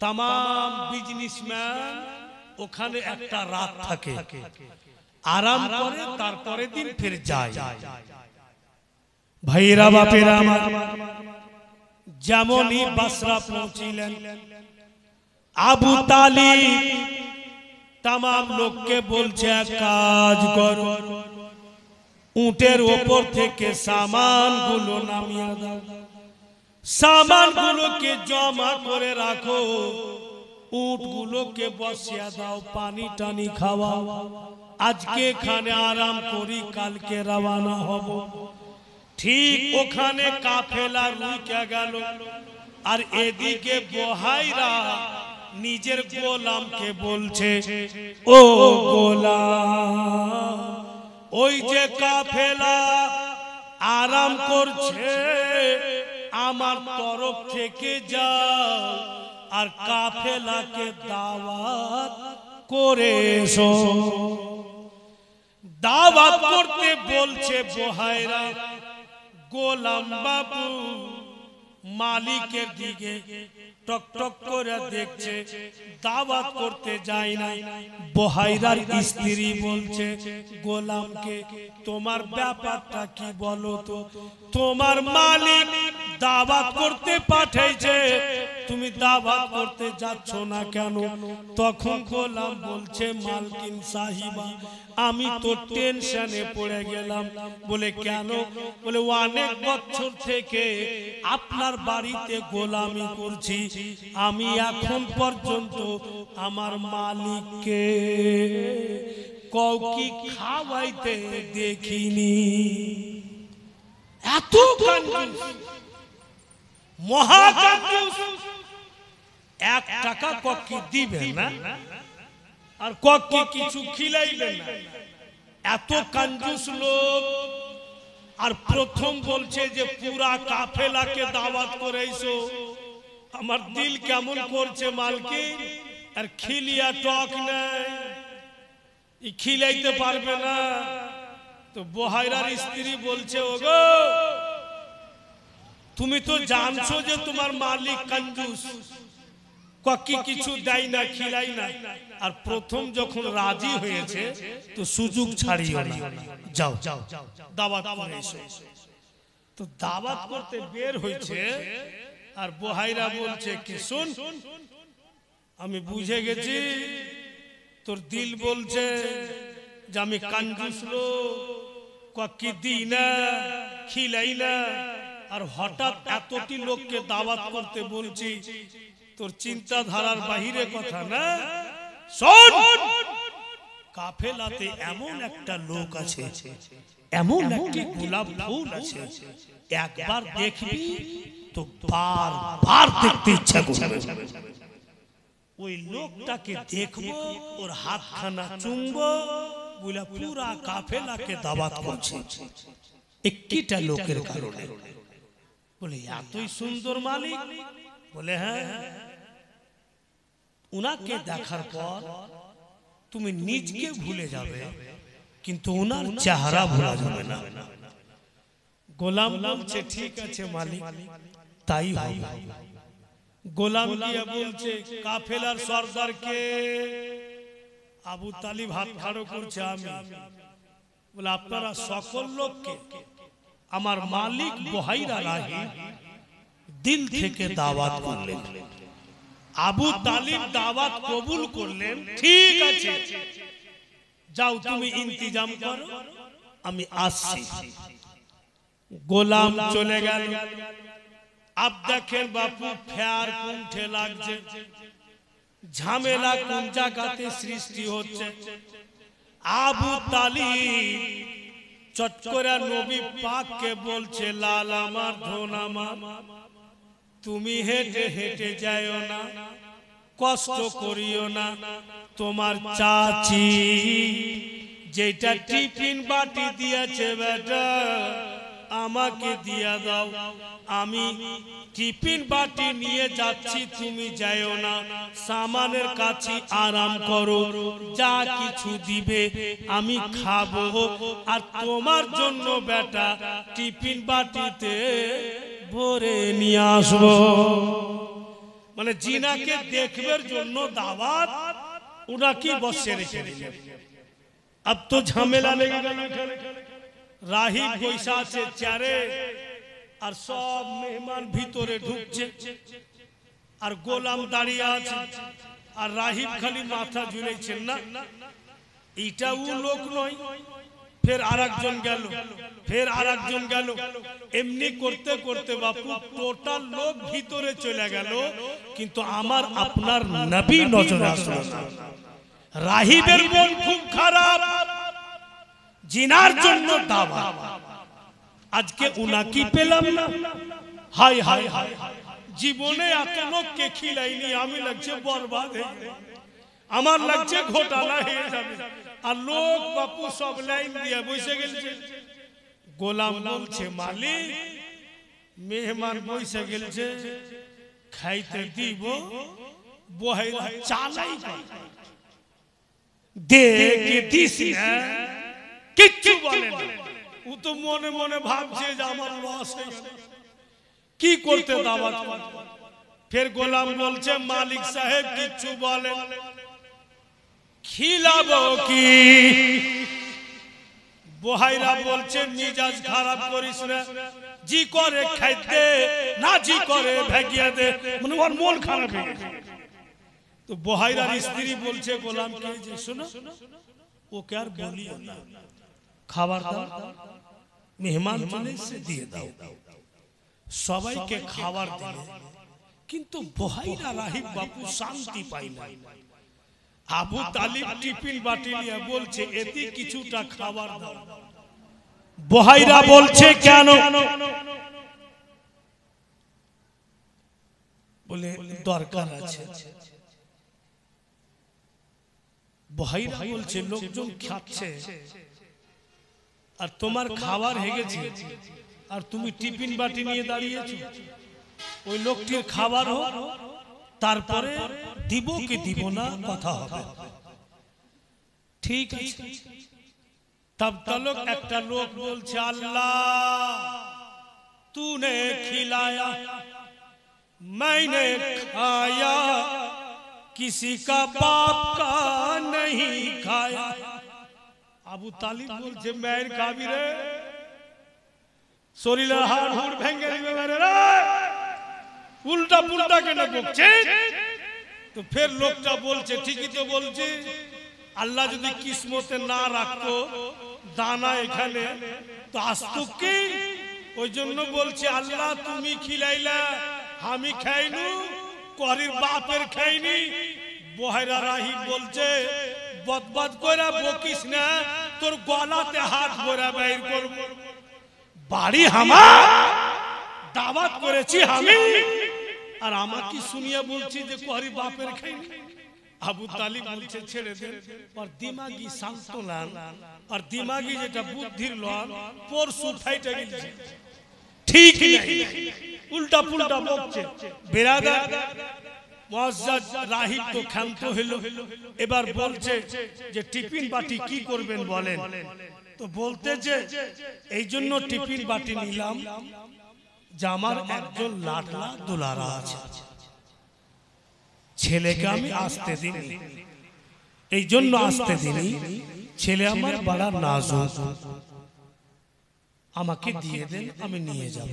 तमाम बिजनेसमैन ওখানে একটা রাত থাকে। আরাম করে তারপরে দিন ফির যায়। ভাইরা বাপেরা আমার, যেমনই বাসরা পৌঁছিলেন আবু তালিব तमाम লোককে বলছে এক কাজ করো, উটের উপর থেকে সামানগুলো নামিয়ে দাও, সামানগুলোকে জমা করে রাখো, উটগুলোকে বসিয়ে দাও, পানি টানি খাওয়াও, আজকে এখানে আরাম করি, কালকে রওনা হব। ঠিক ওখানে কাফেলা রুকে গেল, আর এদিকে বুহাইরা নিজের গোলামকে বলছে, ও গোলাম, ওই যে কাফেলা আরাম করছে, আমার তরফ থেকে যাও আর কাফেলাকে দাওয়াত করে এসো। দাওয়াত করতে বলছে বুহাইরা। গোলাম বাবু মালিকের দিকে টক টক করে দেখছে, দাওয়াত করতে যায় না। বুহাইরার স্ত্রী বলছে গোলামকে, তোমার ব্যাপারটা কি বলো তো, তোমার মালিক দাওয়াত করতে পাঠাইছে, তুমি দাওয়াত করতে যাচ্ছ না কেন? তখন গোলাম বলছে, মালকিন সাহিবা, আমি তো টেনশনে পড়ে গেলাম। বলে কেন? বলে অনেক বছর থেকে আপনার বাড়িতে গোলামি করছি, আমি এখন পর্যন্ত আমার মালিককে কাউকে খাওয়াইতে দেখিনি। এত কঞ্জুস, মহা কঞ্জুস, 1 টাকা কাউকে দিবে না আর কাউকে কিছু খিলাইবে না, এত কঞ্জুস লোক। আর প্রথম বলছে যে পুরা কাফেলাকে দাওয়াত করেছো। আমার দিল কেমন করছে মালকিন, আর খিলিয়া টক নাই, খিলাইতে পারবে না। তো বুহাইরার স্ত্রী বলছে, ওগো তুমি তো জানছো যে তোমার মালিক কঞ্জুস, কাউকে কিছু দেয় না, খিলাই না, আর প্রথম যখন রাজি হয়েছে তো সুযোগ ছাড়িও না, যাও দাওয়াত করে এসো। তো দাওয়াত করতে বের হয়েছে, আর বুহাইরা বলছে কি, শুন, আমি বুঝে গেছি তোর দিল বলছে যে আমি কঞ্জুস লোক, কাউকে দিই না, খিলাই না, আর হঠাৎ এতটি লোককে দাওয়াত করতে বলছি, তোর চিন্তাধারার বাহিরে কথা না। শোন, কাফেলাতে এমন একটা লোক আছে, এমন একটি গোলাপ ফুল আছে, একবার দেখবি তো বারবার দেখতে ইচ্ছা করবে। ওই লোকটাকে দেখবো, ওর হাতখানা চুমবো, বলে পুরা কাফেলাকে দাওয়াত করছে একটা লোকের কারণে। বলে এতই সুন্দর মালিক? বলে হ্যাঁ। উনাকে দেখার পর তুমি নিজকে ভুলে যাবে, কিন্তু উনার চেহারা ভোলা যাবে না। গোলাম বলছে ঠিক আছে মালিক, তাই হবে। গোলাম গিয়ে বলছে কাফেলার সর্দারকে। আবু তালিব হাত খাড়ো করছে, আমি। বলে আপনারা সকল লোককে আমার মালিক বুহাইরা রাহি দিল থেকে দাওয়াত করলেন। আবু তালিব দাওয়াত কবুল করলেন, ঠিক আছে যাও তুমি ইন্তজাম করো, আমি আসছি। গোলাম চলে গেল। আব দেখেন বাপু ফেয়ার কুণ্ঠে লাগছে, ঝামেলা কোন জায়গাতে সৃষ্টি হচ্ছে। আবু তালিব চট করে নবী পাককে বলছে, লাল আমার, ধন আমার, তুমি হেঁটে হেঁটে যাইও না, কষ্ট করিও না, তোমার চাচি যেটা টিফিন বাটি দিয়েছে বেটা আমাকে দিয়া দাও, আমি টিফিন বাটি নিয়ে যাচ্ছি, তুমি যাইও না, সামানের কাছে আরাম করো, যা কিছু দিবে আমি খাবো, আর তোমার জন্য বেটা টিফিন বাটিতে ভরে নিয়ে আসবো। মানে জিনাকে দেখবার জন্য দাওয়াত উনাকে বসে রেখে দিলেন। अब तो झमेला लेगा রাহিব বৈশা আছে চেয়ারে আর সব মেহমান ভিতরে ঢুকছে আর গোলাম দাঁড়িয়ে আছে আর রাহিব খালি মাথা ঝুলাইছেন না এটাও লোক নয় फिर आरेकजन गेल फिर आरेकजन गेल एमनी करते करते बापू टोटाल लोक भीतरे चले गेल किन्तु आमार आपनार नबी नजरे आसलो ना राहिबेर मन खूब खाराप जिनार जन्य दावत आजके उनाकी पेलाम ना हाय हाय हाय जीवने एत लोकके खिलाइनी आमी लागছে बरबाद হয়ে আমার লাগছে ঘোটালা হয়ে যাবে আর লোক বাপু সব লাইন দিয়ে বসে গেছে গোলাম বলছে মালিক মেহমান বসে গেছে খাইতে দিব বহাইরা চালাই দেখে দিছি না কিচ্ছু বলে না ও তো মনে মনে ভাবছে যে আমার লস হয়ে গেল কি করতে দাওয়াত फिर গোলাম বলছে মালিক সাহেব কিচ্ছু বলেন खिलाबो की बोहाइरा बोलছে मिजाज खराब करिस ना जी करे खाइते ना जी करे भागिया दे মানে ওর মন খারাপ হয়ে গেছে তো बोहाइरार স্ত্রী বলছে গোলামকে যে শুনো ওকে আর বলিও না খাবার দাও মেহমান চলে এসে দিয়ে দাও সবাইকে খাবার দিলে কিন্তু बोहाइरा রাহিব বাপু শান্তি পায় না আবু তালিব টিফিন বাটি নিয়ে বলছে এতে কিছুটা খাবার দাও बोहाइरा বলছে কেন বলে দরকার আছে बोहाइरा বলছে লোকজন খাচ্ছে আর তোমার খাবার হয়ে গেছে আর তুমি টিফিন বাটি নিয়ে দাঁড়িয়েছো ওই লোকটির খাবার হোক তারপরে দিব কি দিব না কথা হবে ঠিক আছে तब तलक একটা লোক বলছে আল্লাহ तूने खिलाया मैंने खाया किसी का बाप का नहीं खाया আবু তালিব বলছে মেয়ের খাবি রে শরীরের হাড় হুড় ভেঙে দিবে মেরে রে उल्टा पुल्टा के ना बोलছে तो फिर लोकटा बोलছে ঠিকই তো বলছে আল্লাহ যদি কিসমতে না রাখতো দানা এখানে তো আসতো কি ওইজন্য বলছে আল্লাহ তুমি খিলাইলা আমি খাইনু করির বাপের খাইনি बोहाइरा রাহিব বলছে বদবদ কইরা বকিস না তোর গলাতে হাত ভরা বাইর করব বাড়ি আমার দাওয়াত করেছি আমি আর আমাকে শুনিয়া বলছি যে করি বাপের খাইনি আবু তালিব বলছে ছেড়ে দেন আর দিমাগি সান্তনান আর দিমাগি যেটা বুদ্ধির লন পরশু ফাইটে গেছে ঠিক নাই উল্টা পুল্টা বকছে বেরাদার মুআজ্জাজ রাহিব তো ক্ষান্ত হলো এবার বলছে যে টিফিন বাটি কি করবেন বলেন তো বলতে যে এই জন্য টিফিন বাটি নিলাম যে আমার একজন লাডলা দুলারা আছে ছেলেকে আমি আসতে দিই এই জন্য আসতে দিই ছেলে আমার বড় নাজুক আমাকে দিয়ে দেন আমি নিয়ে যাব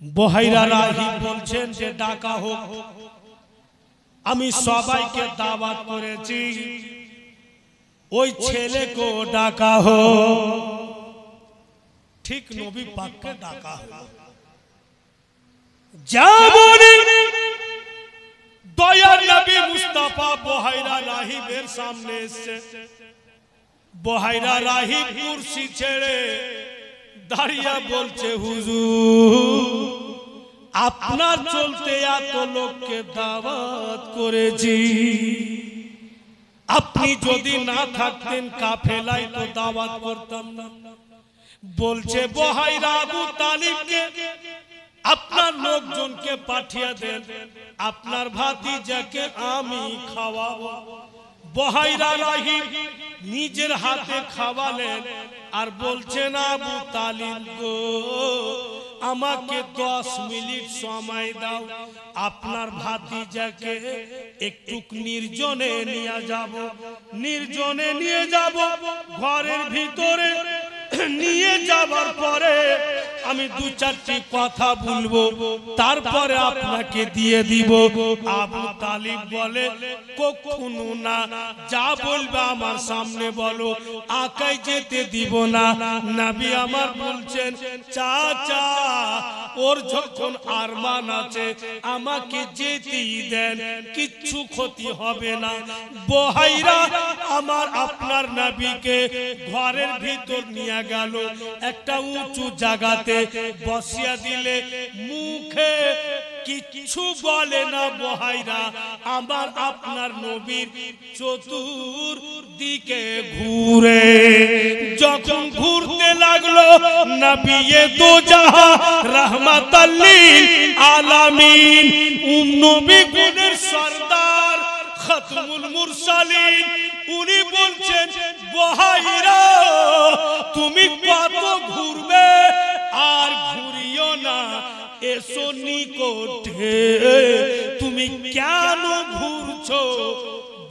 बोहाइरा রাহিব বলছেন যে ডাকা হোক আমি সবাইকে দাওয়াত করেছি ওই ছেলেকে ডাকা হোক ঠিক নবী পাককে ডাকা হলো যেমন দয়ার নবী মুস্তাফা बोहाइरा রাহিবের সামনে এসে बोहाइरा রাহিব কুরসি ছেড়ে দাঁড়িয়ে বলছে হুজুর আপনার চলতে এত লোককে দাওয়াত করেছি আপনি যদি না থাকতেন কাফেলায় তো দাওয়াত করতাম না বলছে बोहाइरा আবু তালিবকে আপনার লোকজনকে পাঠিয়ে দেন আপনার ভাতিজাকে আমি খাওয়াবো बोहाइरा রাহিব নিজের হাতে খাওয়ালেন আর বলছেন আবু তালিব গো আমাকে 10 মিনিট সময় দাও, আপনার ভাতিজাকে একটু নির্জনে নিয়ে যাব। নির্জনে নিয়ে যাব, ঘরের ভিতরে নিয়ে যাবার পরে আমি 2-4টি কথা বলবো, তারপরে আপনাকে দিয়ে দিব। আবু তালিব বলে কখনো না, যা বলবে আমার সামনে বলো, আকাই যেতে দিব না। নবী আমার বলছেন চাচা ওর যখন আরমান আছে আমাকে যেতেই দেন, কিচ্ছু ক্ষতি হবে না। বহাইরা আমার আপনার নবীকে ঘরের ভিতর নিয়ে গেল, একটা উঁচু জায়গাতে বসিয়া দিলে, মুখে কিছু বলে না বহাইরা। আমার আপনার নবীর চতুর্দিকে ঘুরে যখন ঘুরতে লাগলো, নবিয়ে দো জাহাঁ রাহমাতাল লিল আলামিন, নবী গুণের সরদার খতমুল মুরসালিন, উনি বলছেন বহাইরা তুমি কত ঘুরবে আর ঘুরিও না, এসো নিকটে। তুমি কেন ঘুরছো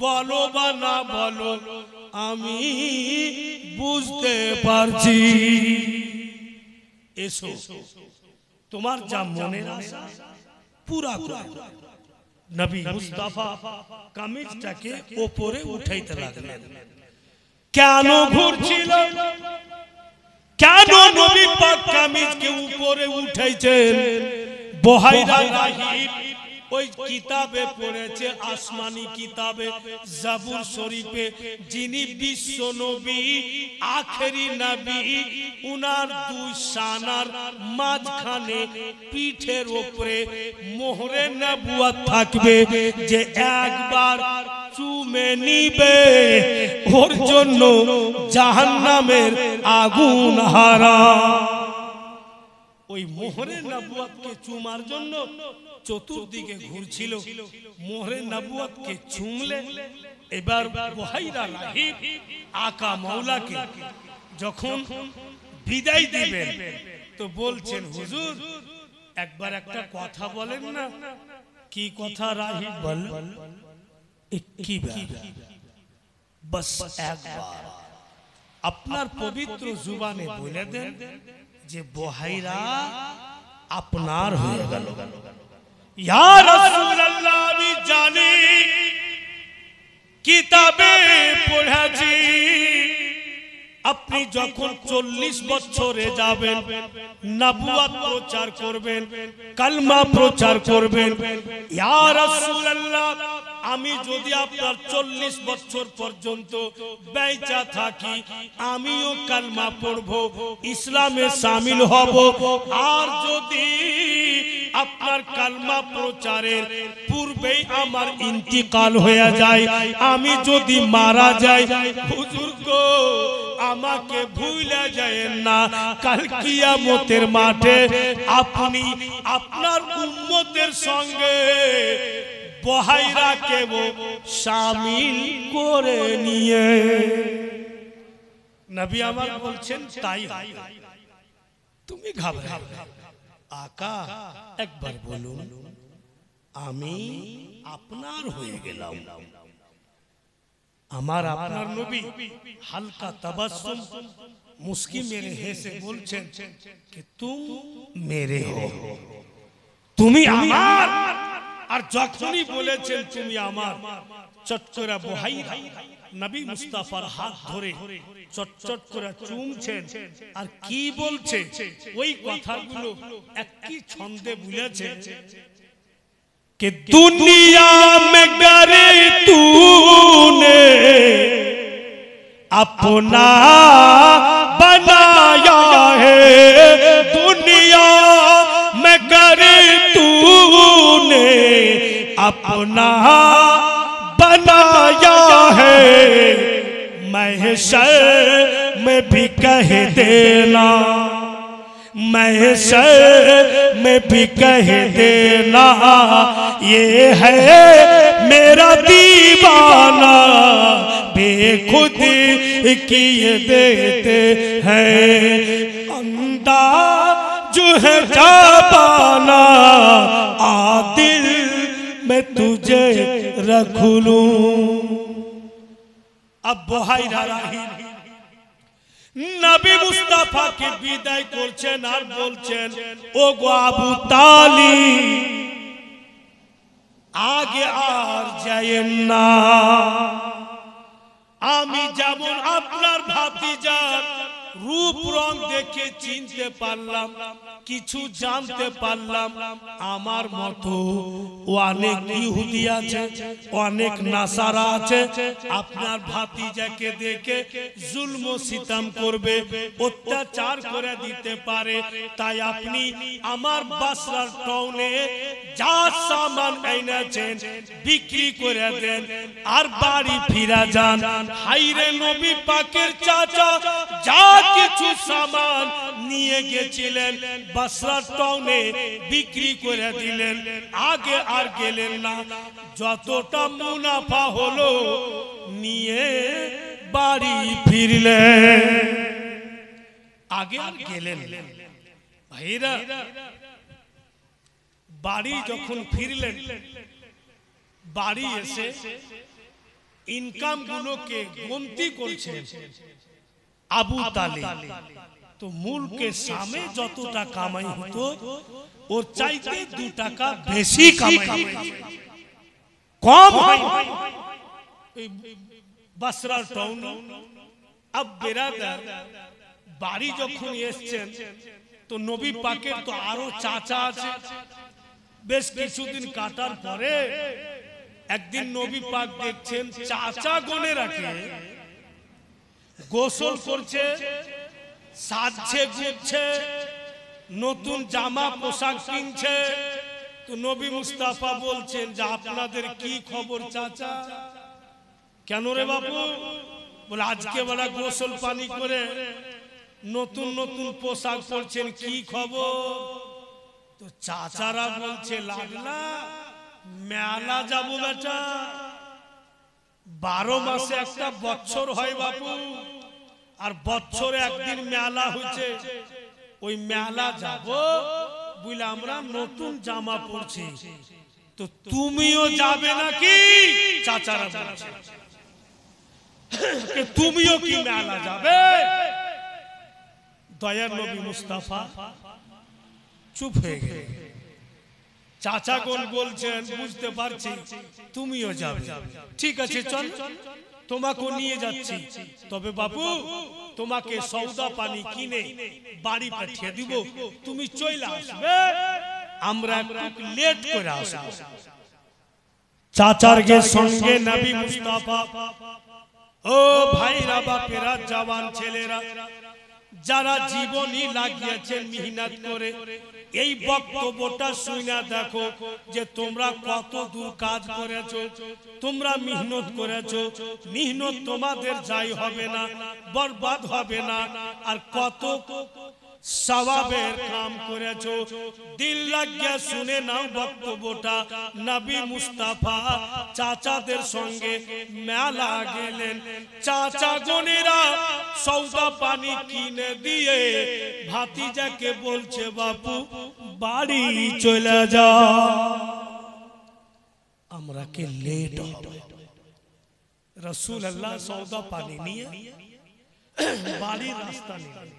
বলো বা না বলো, আমি বুঝতে পারছি। এসো, তোমার যা মনে আশা পুরা করো। নবী মুস্তাফা কামিজটাকে উপরে উঠাইতে লাগলেন। কেন ঘুরছিল, কেন নবী পাক কামিজকে উপরে উঠাইছেন? বহাইরা রাহিব ওই কিতাবে পড়েছে, আসমানি কিতাবে জাবুর শরীফে, যিনি বিশ্ব নবী আখেরি নবী, উনার 2 শানার মাঝখানে পিঠের উপরে মোহরে নবুয়ত থাকবে, যে একবার চুমে নিবে ওর জন্য জাহান্নামের আগুন হারাম। ওই মোহরে নবুয়তকে চুমার জন্য চতুর্দিকে ঘুরছিল। মোহরে নবুয়তকে চুমলে এবার বহাইরা রাহিব আকা মাওলাকে যখন বিদায় দিবেন তো বলছেন, হুজুর একবার একটা কথা বলেন না। কি কথা রাহিব? বল বাস একবার আপনার পবিত্র জুবানে বলে দেন যে বহাইরা আপনার হয়ে গেল। ইয়া রাসূলুল্লাহ আমি জানি, কিতাবে পড়েছি আপনি যখন 40 বছরে যাবেন, নবুয়ত প্রচার করবেন, কালমা প্রচার করবেন। ইয়া রাসূলুল্লাহ আমি যদি আপনার 40 বছর পর্যন্ত বেঁচে থাকি, আমিও কালমা পড়ব, ইসলামে শামিল হব। আর যদি আপনার কালমা প্রচারের পূর্বেই আমার ইন্তিকাল হয়ে যায়, আমি যদি মারা যাই, হুজুর গো আমাকে ভুলে যায়েন না। কাল কিয়ামতের মাঠে আপনি আপনার উম্মতের সঙ্গে বহাইরাকে শামিল করে নিয়ে। নবী আমার বলছেন তাই তুমি ঘাবড়াও না। আকা একবার বলুন আমি আপনার হয়ে গেলাম। আমার আপনার নবী হালকা তাবাসসুম মুস্কি মেরে হেসে বলছেন कि तुम मेरे हो, তুমি আমার। আর যখনই বলেছেন তুমি আমার, চট করে বহাইরা নবী মুস্তাফার হাত ধরে চটচট করে চুমছেন। আর কি বলছে ওই কথাগুলো একই ছন্দে বলেছে कि दुनिया में गरे तूने अपना बनाया है, दुनिया में गरे तूने अपना बनाया है, महशर में भी कह देना, महशर में भी कह देना, ये है मेरा दीवाना, बेखुद किए देते हैं। अंदाज जो है जापाना आदिल मैं तुझे रख लूं। अब बोहाइरा राहील नबी मुस्ताफा के विदाय করছেন আর বলছেন ও গো আবু তালিব আগে আর যায়েন না। আমি যেমন আপনার ভাতিজার रूप रंग देखे चिनते पारलाम किछु जानते पारलाम आमार मतो अनेक इहुदी आछे अनेक नासारा आछे आपनार भातीजाके देखे जुल्म सितम करबे अत्याचार करे दिते पारे ताई आपनी आमार बासरार टाउने जा सामान এনেছেন বিক্রি করে দেন আর বাড়ি ফিরে যান। হায়রে নবী পাকের চাচা যা কিছু সামান নিয়ে গেছিলেন বাসরা টাউনে বিক্রি করে দিলেন আগে আর গেলেন না। যতটা মুনাফা হলো নিয়ে বাড়ি ফিরলেন আগে আর গেলেন। ভাইরা বাড়ি যখন ফিরলেন বাড়ি এসে ইনকাম গুলোকে গণতি করছেন আবু তালিব। তো মুলকে সামনে যতটা কামাই হতো ওর চাইতে 2 টাকা বেশি কামাই কম হয় এই বাসরার টাউন। আব বেরাদার বাড়ি যখন এসেছেন তো নবী পাকের তো আরো চাচা আছে। বেশ কিছুদিন কাটার পরে একদিন নবী পাক দেখছেন চাচা গনে রাখে গোসল করছে সাজছে গুছছে নতুন জামা পোশাক কিনছে। তো নবী মুস্তাফা বলছেন যে আপনাদের কি খবর চাচা? কেন রে বাবু? বলে আজকে বড় গোসল পানি করে নতুন নতুন পোশাক পরছেন কি খবর? তো চাচারা বলছে লাগলা মেলা যাবো বেটা 12 মাসে একটা বছর হয় বাবু আর বছরে একদিন মেলা হচ্ছে ওই মেলা যাব বলে আমরা নতুন জামা পরছি। তো তুমিও যাবে নাকি? চাচারা বলছে তুমিও কি মেলা যাবে? দয়ার নবী মুস্তাফা চুপ হয়ে গেল। চাচাগণ বলছেন বুঝতে পারছি তুমিও যাবে, ঠিক আছে চল তোমাকে নিয়ে যাচ্ছি, তবে বাবু তোমাকে সওদা পানি কিনে বাড়ি পাঠিয়ে দিব, তুমি চলে আসবে, আমরা একটু লেট করে আসব। চাচার সঙ্গে নবী মুস্তাফা ও ভাইরা বাপেরা জওয়ান ছেলেরা যারা জীবনই লাগিয়েছেন মেহনত করে এই বক্তব্যটা শুনে দেখো যে তোমরা কত দূর কাজ করেছো, তোমরা মেহনত করেছো, মেহনত তোমাদের যাই হবে না, বরবাদ হবে না, আর কত সওয়াবের কাম করেছো। দিল লাগিয়ে শুনে নাও বক্তব্যটা। নবী মুস্তাফা চাচাদের সঙ্গে মেলা গেলেন, চাচা গনেরা সওদা পানি কিনে দিয়ে ভাতিজাকে বলছে বাপু বাড়ি চলে যা, আমরা কে লেট হবে। রাসূলুল্লাহ সওদা পানি নিয়ে বাড়ির রাস্তা নিলেন।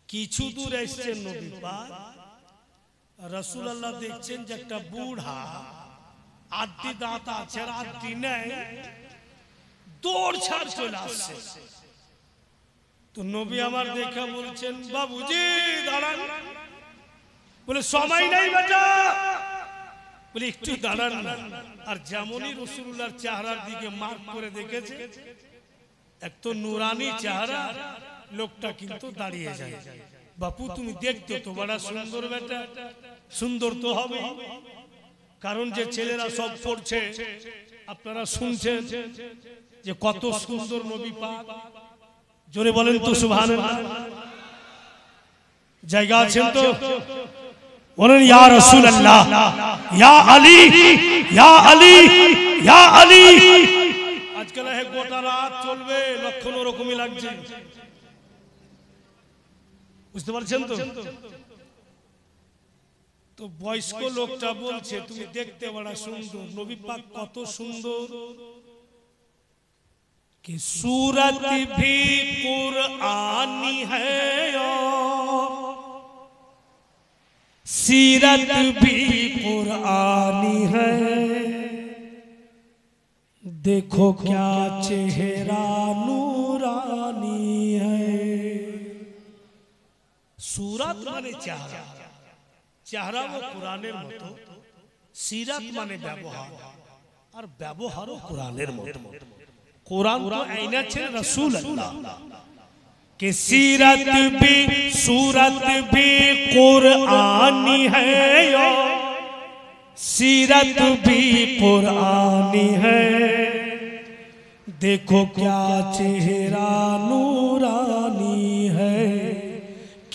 কিছু দূর এসেছেন নবী পাক, রাসূলুল্লাহ দেখছেন যে একটা বুড়া আটটি দাঁত আছে আর আটটি নেই, দৌড় ছাড় চলে আসছে। তো নবী আমার দেখা বলছেন বাবুজি দাঁড়ান, বলে সময় নাই বেটা, বলে একটু দাঁড়ান না। আর যেমনই রাসূলুল্লাহর চেহারার দিকে মার্ক করে দেখেছে, এক তো নুরানি চেহারা, লোকটা কিন্তু দাঁড়িয়ে যায়। বাপু তুমি দেখতে তো বড় সুন্দর বেটা, সুন্দর তো হবে, কারণ যে ছেলেরা সব পড়ছে আপনারা শুনছেন যে কত সুন্দর নবী পাক। জোরে বলেন তো সুবহানাল্লাহ। জায়গা আছেন তো বলেন ইয়া রাসূলুল্লাহ, ইয়া আলী, ইয়া আলী, ইয়া আলী। আজকাল গোটা রাত চলবে, লক্ষণ ওরকমই লাগছে। বুঝতে পারছেন তো? তো বয়স্ক লোকটা বলছে তুমি দেখতে বড় সুন্দর, নবী পাক কত সুন্দর कि सूरत भी कुरानी है और सीरत भी कुरानी है, देखो क्या चेहरा नूरानी है। सूरत माने चेहरा, चेहरा वो कुरानेर मतो, सीरत माने व्यवहार और व्यवहारो कुरानेर मतो। कुरान तो आईना छे रसूल अल्लाह के सीरत भी सूरत भी कुरानी है और सीरत भी कुरानी है, देखो क्या चेहरा नूरानी है,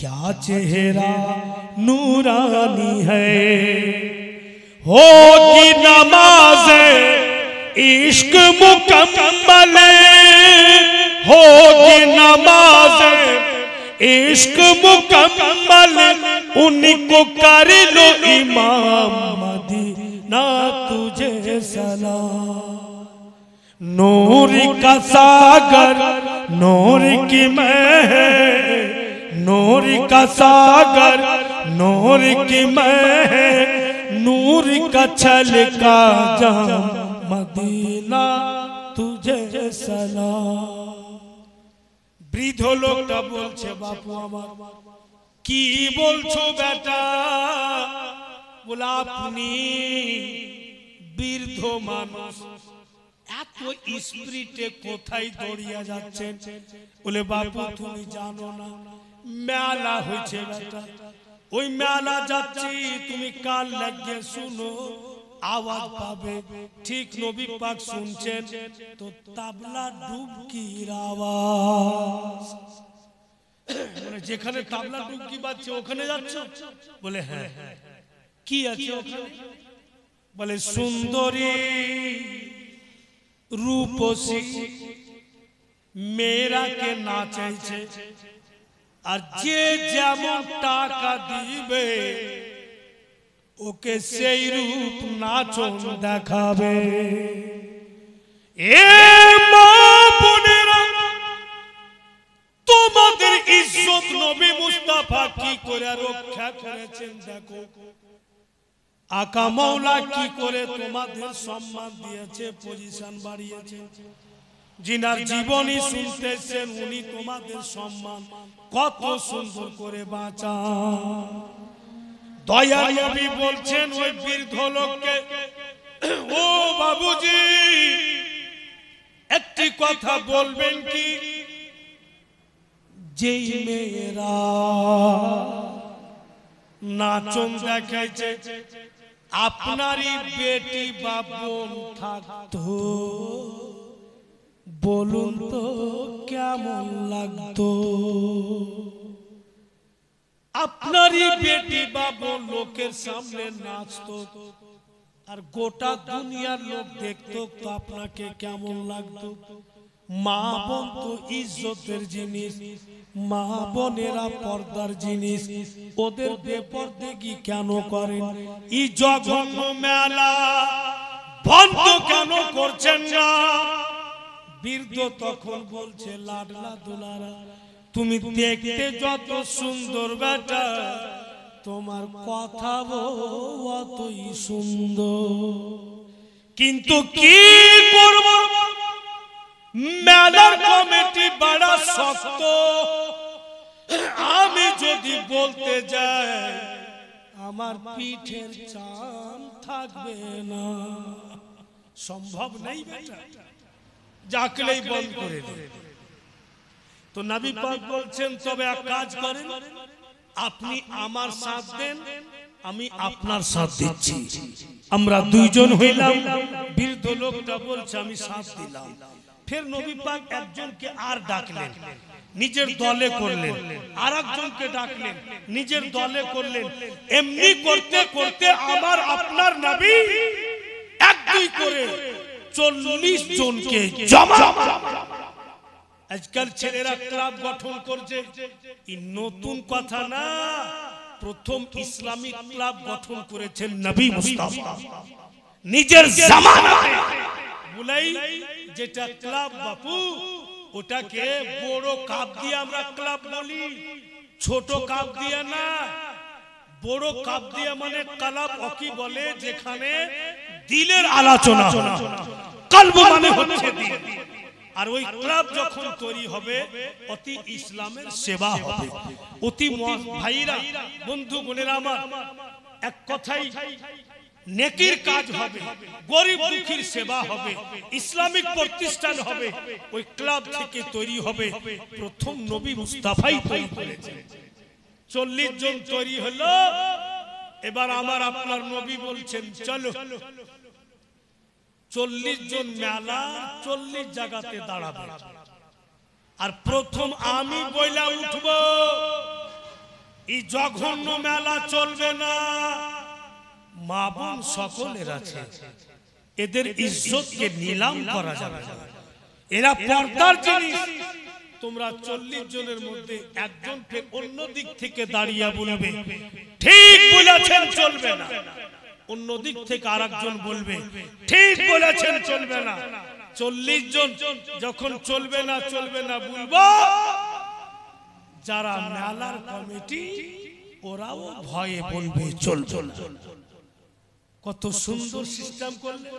क्या चेहरा नूरानी है। होगी नमाज़े इश्क मुकम्मल, होगी नमाज़ इश्क मुकम्मल, उनको कर लो इमाम मदीना तुझे सलाम। नूर का सागर नूर की मैं, नूर का सागर नूर की मैं, नूर का छलका जाम मदीना तुझे सलाम। বৃদ্ধ লোকটা বলছে বাপু আমার কি বলছো বেটা? বলে আপনি বৃদ্ধ মানুষ, এত স্পিরিটে কোথায় দৌড়িয়ে যাচ্ছেন? বলে বাপু তুমি জানো না মেলা হয়েছে বেটা, ওই মেলা যাচ্ছি, তুমি কান লাগিয়ে শুনো, आवाज पावे। ठीक नबी पाक सुनছেন तो तबला डुबकीर आवाज, মানে যেখানে তবলা ডুবকি বাজছে ওখানে যাচ্ছ? বলে হ্যাঁ। কি আছে ওখানে? বলে সুন্দরী রূপসী মেয়েরাকে নাচাইছে, আর যে যেমন টাকা দিবে ওকে সেই রূপ নাচন দেখাবে। এ মা বোনেরা, তোমাদের ইজ্জত নবী মুস্তাফা কি করে রক্ষা করেছেন দেখো। আকা মাওলা কি করে তোমাদের সম্মান দিয়েছে, পজিশন বাড়িয়েছে। जिनार जीवनी सुनतेছেন उनी তোমাদের সম্মান কত সুন্দর করে বাঁচান। দয়া নবী বলছেন ওই বৃদ্ধ লোককে, ও বাবুজি একটি কথা বলবেন কি? যেই মেয়েরা নাচন দেখাইছে আপনারই বেটি বা বোন থাকতো, বলুন তো কেমন লাগতো? আপনারই বেটি বা বোন লোকের সামনে নাচতো আর গোটা দুনিয়ার লোক দেখতো, তো আপনাকে কেমন লাগতো? মা বোন তো ইজ্জতের জিনিস, মা বোনেরা পর্দার জিনিস, ওদের বেপরদেগি কেন করেন? এই জঘন্য মেলা বন্ধ কেন করছেন না? বৃদ্ধ তখন বলছে, লাডলা দুলারা তুমি দেখতে যত সুন্দর বেটা, তোমার কথা অতই সুন্দর, কিন্তু কি করব মেলার কমিটি বড় শক্ত, আমি যদি বলতে যাই আমার পিঠের চাম থাকবে না, সম্ভব নেই বেটা, যাকলেই বন্ধ করে দে। তো নবী পাক বলছেন তবে এক কাজ করেন, আপনি আমার সাথ দেন, আমি আপনার সাথ দিচ্ছি, আমরা দুইজন হইলাম। বৃদ্ধ লোকটা বলছে আমি সাথ দিলাম। ফের নবী পাক একজনকে আর ডাকলেন, নিজের দলে করলেন, আর একজনকে ডাকলেন, নিজের দলে করলেন। এমনি করতে করতে আমার আপনার নবী এক দুই করে 40 জনকে জমা আজকাল ছেলেরা ক্লাব গঠন করছে, এই নতুন কথা না। প্রথম ইসলামিক ক্লাব গঠন করেছেন নবী মুস্তাফা নিজের জামানাতে। বলাই যেটা ক্লাব বাপু, ওটাকে বড় কাপ দিয়ে আমরা ক্লাব বলি, ছোট কাপ দিয়ে না। বড় কাপ দিয়ে মানে ক্লাব ওকে বলে যেখানে দিলের আলোচনা, কলব মানে হচ্ছে দিল। আর ওই ক্লাব যখন তৈরি হবে অতি ইসলামের সেবা হবে। অতি ভাইরা বন্ধু বোনেরা আমার, এক কথাই নেকির কাজ হবে, গরিব দুঃখীর সেবা হবে, ইসলামিক প্রতিষ্ঠান হবে। ওই ক্লাব থেকে তৈরি হবে। প্রথম নবী মুস্তাফাই তৈরি করেছেন। 40 জন তৈরি হলো। এবার আমার আপনার নবী বলছেন চলো 40 জন মেলা 40 জায়গাতে দাঁড়াবে। আর প্রথম আমি বইলা উঠব, এই জঘন্য মেলা চলবে না। মা বোন সকলের আছে, এদের ইজ্জতকে নিলাম করা যাবে না। এরা পর্দার জিনিস। তোমরা 40 জনের মধ্যে একজন ফের অন্য দিক থেকে দাঁড়িয়ে বলবে ঠিক বলেছেন চলবে না। অন্য দিক থেকে আরেকজন বলবে ঠিক বলেছেন চলবে না। 40 জন যখন চলবে না বলবো, যারা মেলার কমিটি ওরাও ভয়ে বলবে চলবে না। কত সুন্দর সিস্টেম করলে।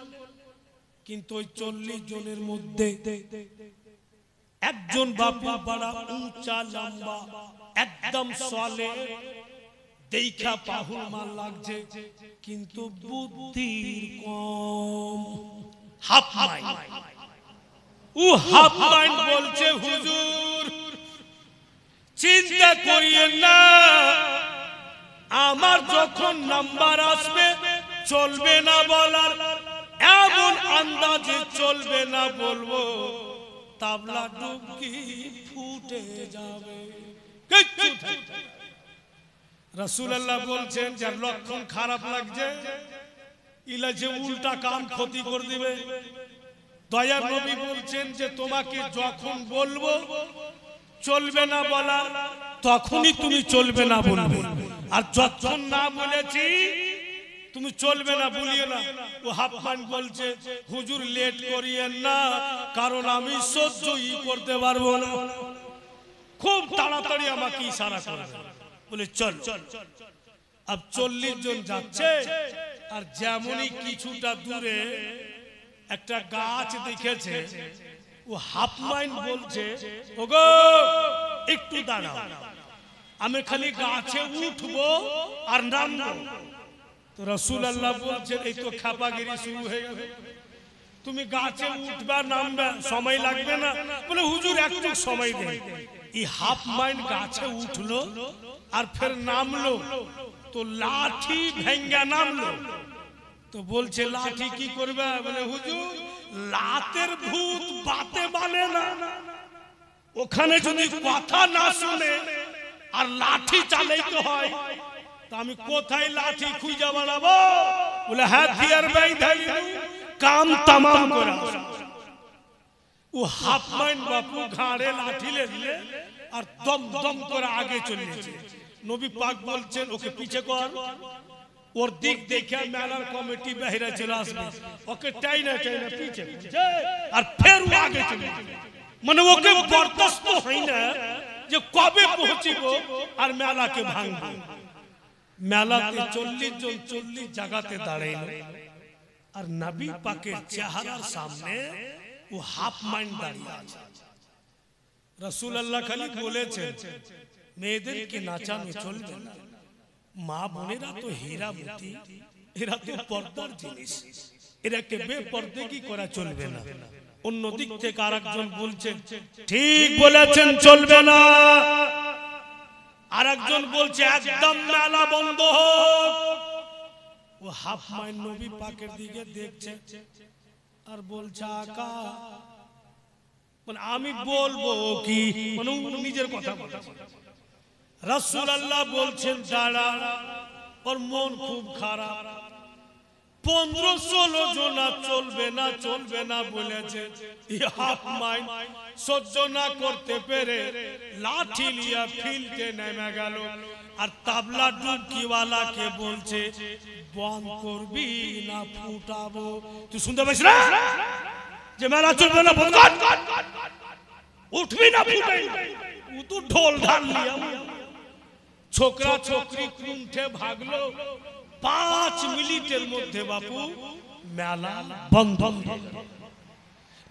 কিন্তু ওই 40 জনের মধ্যে একজন বাপু বড় উঁচা লম্বা একদম সালে, দেখা পাহুল মাল লাগছে, কিন্তু বুদ্ধির কম, হাফ মাইন্ড। ও হাফ মাইন্ড বলছে হুজুর চিন্তা করিয়েন না, আমার যখন নাম্বার আসবে চলবে না বলার এমন আন্দাজে চলবে না বলবো, তাবলা ডুবকি ফুটে যাবে। রাসূলুল্লাহ বলছেন যার লক্ষণ খারাপ লাগছে, ইলা যে উল্টা কাম ক্ষতি করে দিবে। দয়ার নবী বলছেন যে তোমাকে যখন বলবো চলবে না বলা, তখনই তুমি চলবে না বলবে। আর যখন না বলেছি তুমি চলবে না বলিও না। ও হাফমান বলছে হুজুর লেট করিয়েন না, কারণ আমি সহ্যই করতে পারবো না। খুব তাড়াতাড়ি আমাকে ইশারা করে বলে চল। अब 40 জন যাচ্ছে। আর যেমনই কিছুটা দূরে একটা গাছ দেখেছে, ও হাফ মাইন্ড বলছে ওগো একটু দাঁড়াও, আমি খালি গাছে উঠবো আর নামবো। তো রাসূলুল্লাহ বলছেন এই তো খাপাগিরি শুরু হয়ে গেল। তুমি গাছে উঠবা নামবে, সময় লাগবে না? বলে হুজুর একটু সময় দেন। এই হাফ মাইন্ড গাছে উঠলো আর ফের নামলো, তো লাঠি ভেঙ্গা নামলো। তো বলছে লাঠি কি করবে? বলে হুজুর লাতের ভূত বাতে মানে না, ওখানে যদি কথা না শুনে আর লাঠি চালাইতে হয় তা আমি কোথায় লাঠি খুঁজে বেড়াবো? বলে হাতিয়ার বাইধাই কাম তামাম করা। ও হাফ মাইন্ড বাপু ঘাড়ে লাঠি লেলে আর দম দম করে আগে চলেছে। নবী পাক বলছেন ওকে পিছে কর। ওর দিক দেখে মেলার কমিটি বাইরে চলে আসবে, ওকে টাইনা টাইনা পিছে আর ফের আগে চলে, মানে ওকে বরদাস্ত হয় না যে কবে পৌঁছিব আর মেলাকে ভাঙব। মেলাতে 40 জন 40 জায়গাতে দাঁড়াইল, আর নবী পাকের চেহারার সামনে ও হাফ মাইন্ড দাঁড়িয়ে আছে। রাসূলুল্লাহ খালি বলেছেন মেয়েদেরকে নাচানো চলবে না, মা বোনেরা তো হীরা মতি, এরা তো পর্দার জিনিস, এরাকে বেপরদেগি করা চলবে না। অন্য দিক থেকে আরেকজন বলছেন ঠিক বলেছেন চলবে না, আরেকজন বলছে একদম মেলা বন্ধ হোক। ও হাফ মাইন্ড নবী পাকের দিকে দেখছে আর বলছে আকা মানে আমি বলবো কি, মানে নিজের কথা বলছে। রাসূলুল্লাহ বলছেন দাঁড়া, ওর মন খুব খারাপ। 15-16 জনা চলবে না বলেছে। হাফ মাইল সহ্য না করতে পেরে লাঠি লিয়া ফিল্ডে নেমে গেল। আর তাবলা ডুবকিওয়ালাকে বলছে, বন্ধ করবি না ফুটাবো? তুই শুনতে পাইস না যে মেলা চলবে না, বন্ধ কর, উঠবি না ফুটাই? ও তো ঢোল ঢাল লিয়া ছোকরা ছোকরি কুণ্ঠে ভাগলো। 5 মিনিটের মধ্যে বাপু মেলা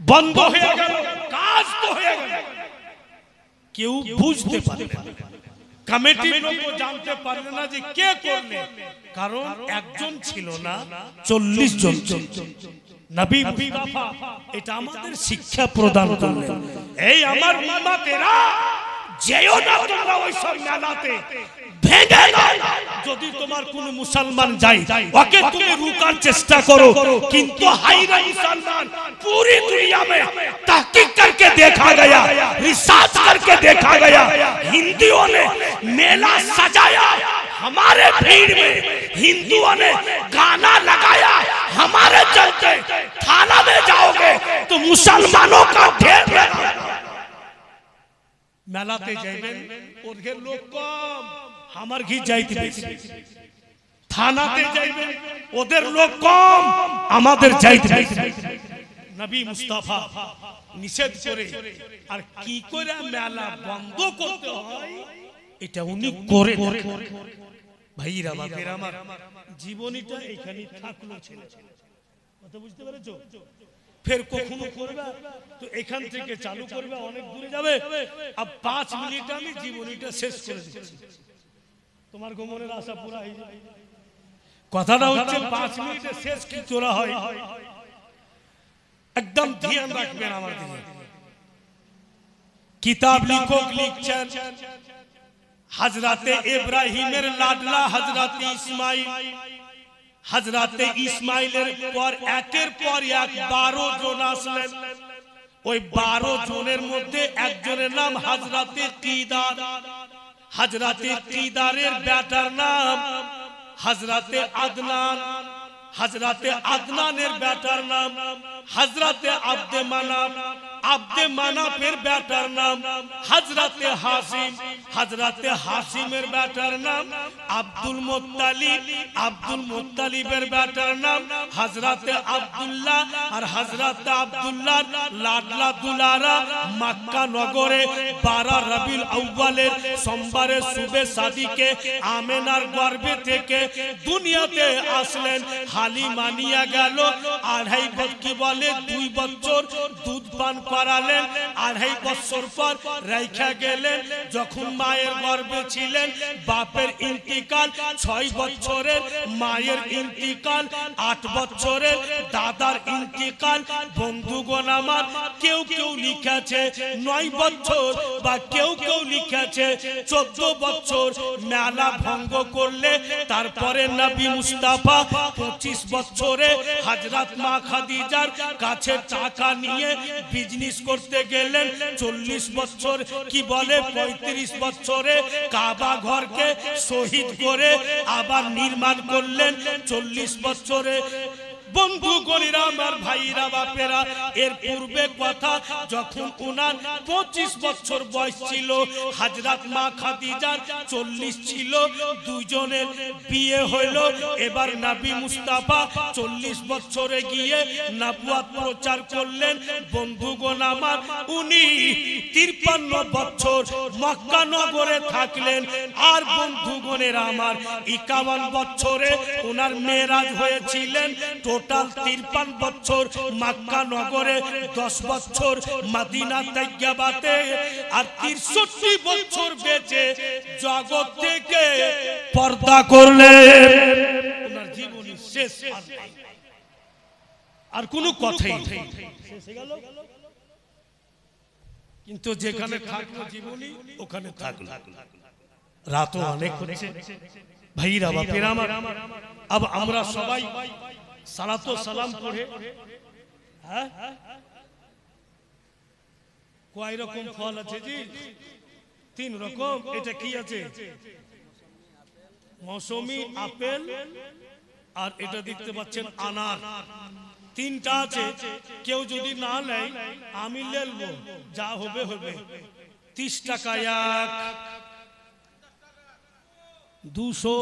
বন্ধ হয়ে গেল, কাজ তো হয়ে গেল। কেউ বুঝতে পারে না, কমিটির লোক জানতে পারবে না যে কে করলে, কারণ একজন ছিল না, 40 জন। নবী মুস্তাফা এটা আমাদের শিক্ষা প্রদান করলেন। এই আমার উম্মতেরা, যেও না তোমরা ওই সব মেলাতে, ভেঙে দাও। যদি তোমার কোন মুসলমান যায়, ওকে তুমি রুকার চেষ্টা করো, কিন্তু হাইরা মুসলমান पूरी दुनिया में तहकीक करके देखा गया, रिसर्च करके देखा गया, हिंदुओं ने मेला सजाया हमारे भीड़ में, हिंदुओं ने गाना लगाया हमारे चलते, थाना में जाओगे तो मुसलमानों का ढेर लगा। মেলাতে যাইবেন, ওদের লোক কম, আমার ঘি যাইতে বেশি। থানাতে যাইবেন, ওদের লোক কম, আমাদের যাইতে বেশি। নবী মুস্তাফা নিষেধ করে, আর কি করে মেলা বন্ধ করতে হয় এটা উনি করে দেখেন। ভাইরা বাপেরা আমার, জীবনীটা এখানে থাকলো ছিল, কথা বুঝতে পেরেছো? ফের কখনো করবে তো এখান থেকে চালু করবে, অনেক দূরে যাবে। আর 5 মিনিট আমি জীবনীটা শেষ করে দিচ্ছি, তোমার গোমনের আশা পুরা হয়ে যাবে। কথাটা হচ্ছে 5 মিনিটে শেষ কি তোরা হয়, একদম ধ্যান রাখবেন আমার দিকে। কিতাব লেখক লিখছেন, হযরতে ইব্রাহিমের লাডলা হযরতে ইসমাইল, হযরতে ইসমাইলের পর একের পর এক 12 জন আসলেন। ওই 12 জনের মধ্যে একজনের নাম হযরতে কিদার। হযরতে কিদারের বেটার নাম হযরতে আদনান। হযরতে আদনানের বেটার নাম হযরতে আব্দে মানাফ। আব্দে মানাফের বেটার নাম হযরতে হাসিম। হযরতে হাসিমের বেটার নাম আব্দুল মুত্তালিব। আব্দুল মুত্তালিবের বেটার নাম হযরতে আব্দুল্লাহ। আর হযরতে আব্দুল্লাহ লাডলা দুলারা মক্কা নগরে 12 রবিউল আউয়ালের সোমবারে সুবে সাদিকে আমেনার গর্ভে থেকে দুনিয়াতে আসলেন। হালিমা নিয়ে গেল, 2.5 বছর বলে 2 বছর দুধ পান করালেন। 2.5 বছর পর রাইখা গেলেন। যখন মায়ের গর্ভে ছিলেন, বাপের ইন্তিকাল 6 বছরের, মায়ের ইন্তিকাল 8 বছরের, দাদার ইন্তিকাল। বন্ধুগণ আমার, কেউ কেউ লিখেছে 9 বছর, বা কেউ কেউ লিখেছে 14 বছর মেলা ভঙ্গ করলে তারপরে নবী মুস্তাফা 25 বছরে হযরত মা খাদিজার কাছে টাকা নিয়ে বিজনেস করতে গেলেন। 40 বছর কি বলে 35 বছরে কাবা ঘরকে শহীদ করে আবার নির্মাণ করলেন 40 বছরে। বন্ধুগণেরা আমার, ভাইরা বাপেরা, এর পূর্বে কথা যখন উনার 25 বছর বয়স ছিল, হযরত মা খাদিজার 40 ছিল, দুজনের বিয়ে হইল। এবার নবী মুস্তাফা 40 বছরে গিয়ে নবুয়ত প্রচার করলেন। বন্ধুগণ আমার, উনি 53 বছর মক্কা নগরে থাকলেন। আর বন্ধুগণের আমার, 51 বছরে উনার মেরাজ হয়েছিলেন। টোটাল 53 বছর মক্কা নগরে, 10 বছর মদিনা তৈয়বাতে, আর 63 বছর বেঁচে জগৎ থেকে পর্দা করলেন। ওনার জীবনী শেষ, আর কোনো কথাই নেই, শেষ হয়ে গেল। কিন্তু যেখানে থাকলো জীবনী, ওখানে থাকলো। রাতও অনেক হচ্ছে, ভাইরা বাপেরা আমার। अब আমরা সবাই সালাত ও সালাম পড়ে, হ্যাঁ, কয় রকম ফল আছে জি? 3 রকম। এটা কি আছে? মৌসুমী, আপেল আর এটা দেখতে পাচ্ছেন আনার, তিনটা আছে। কেউ যদি না নেয় আমি নেবো, যা হবে হবে। 30 টাকা এক, 200,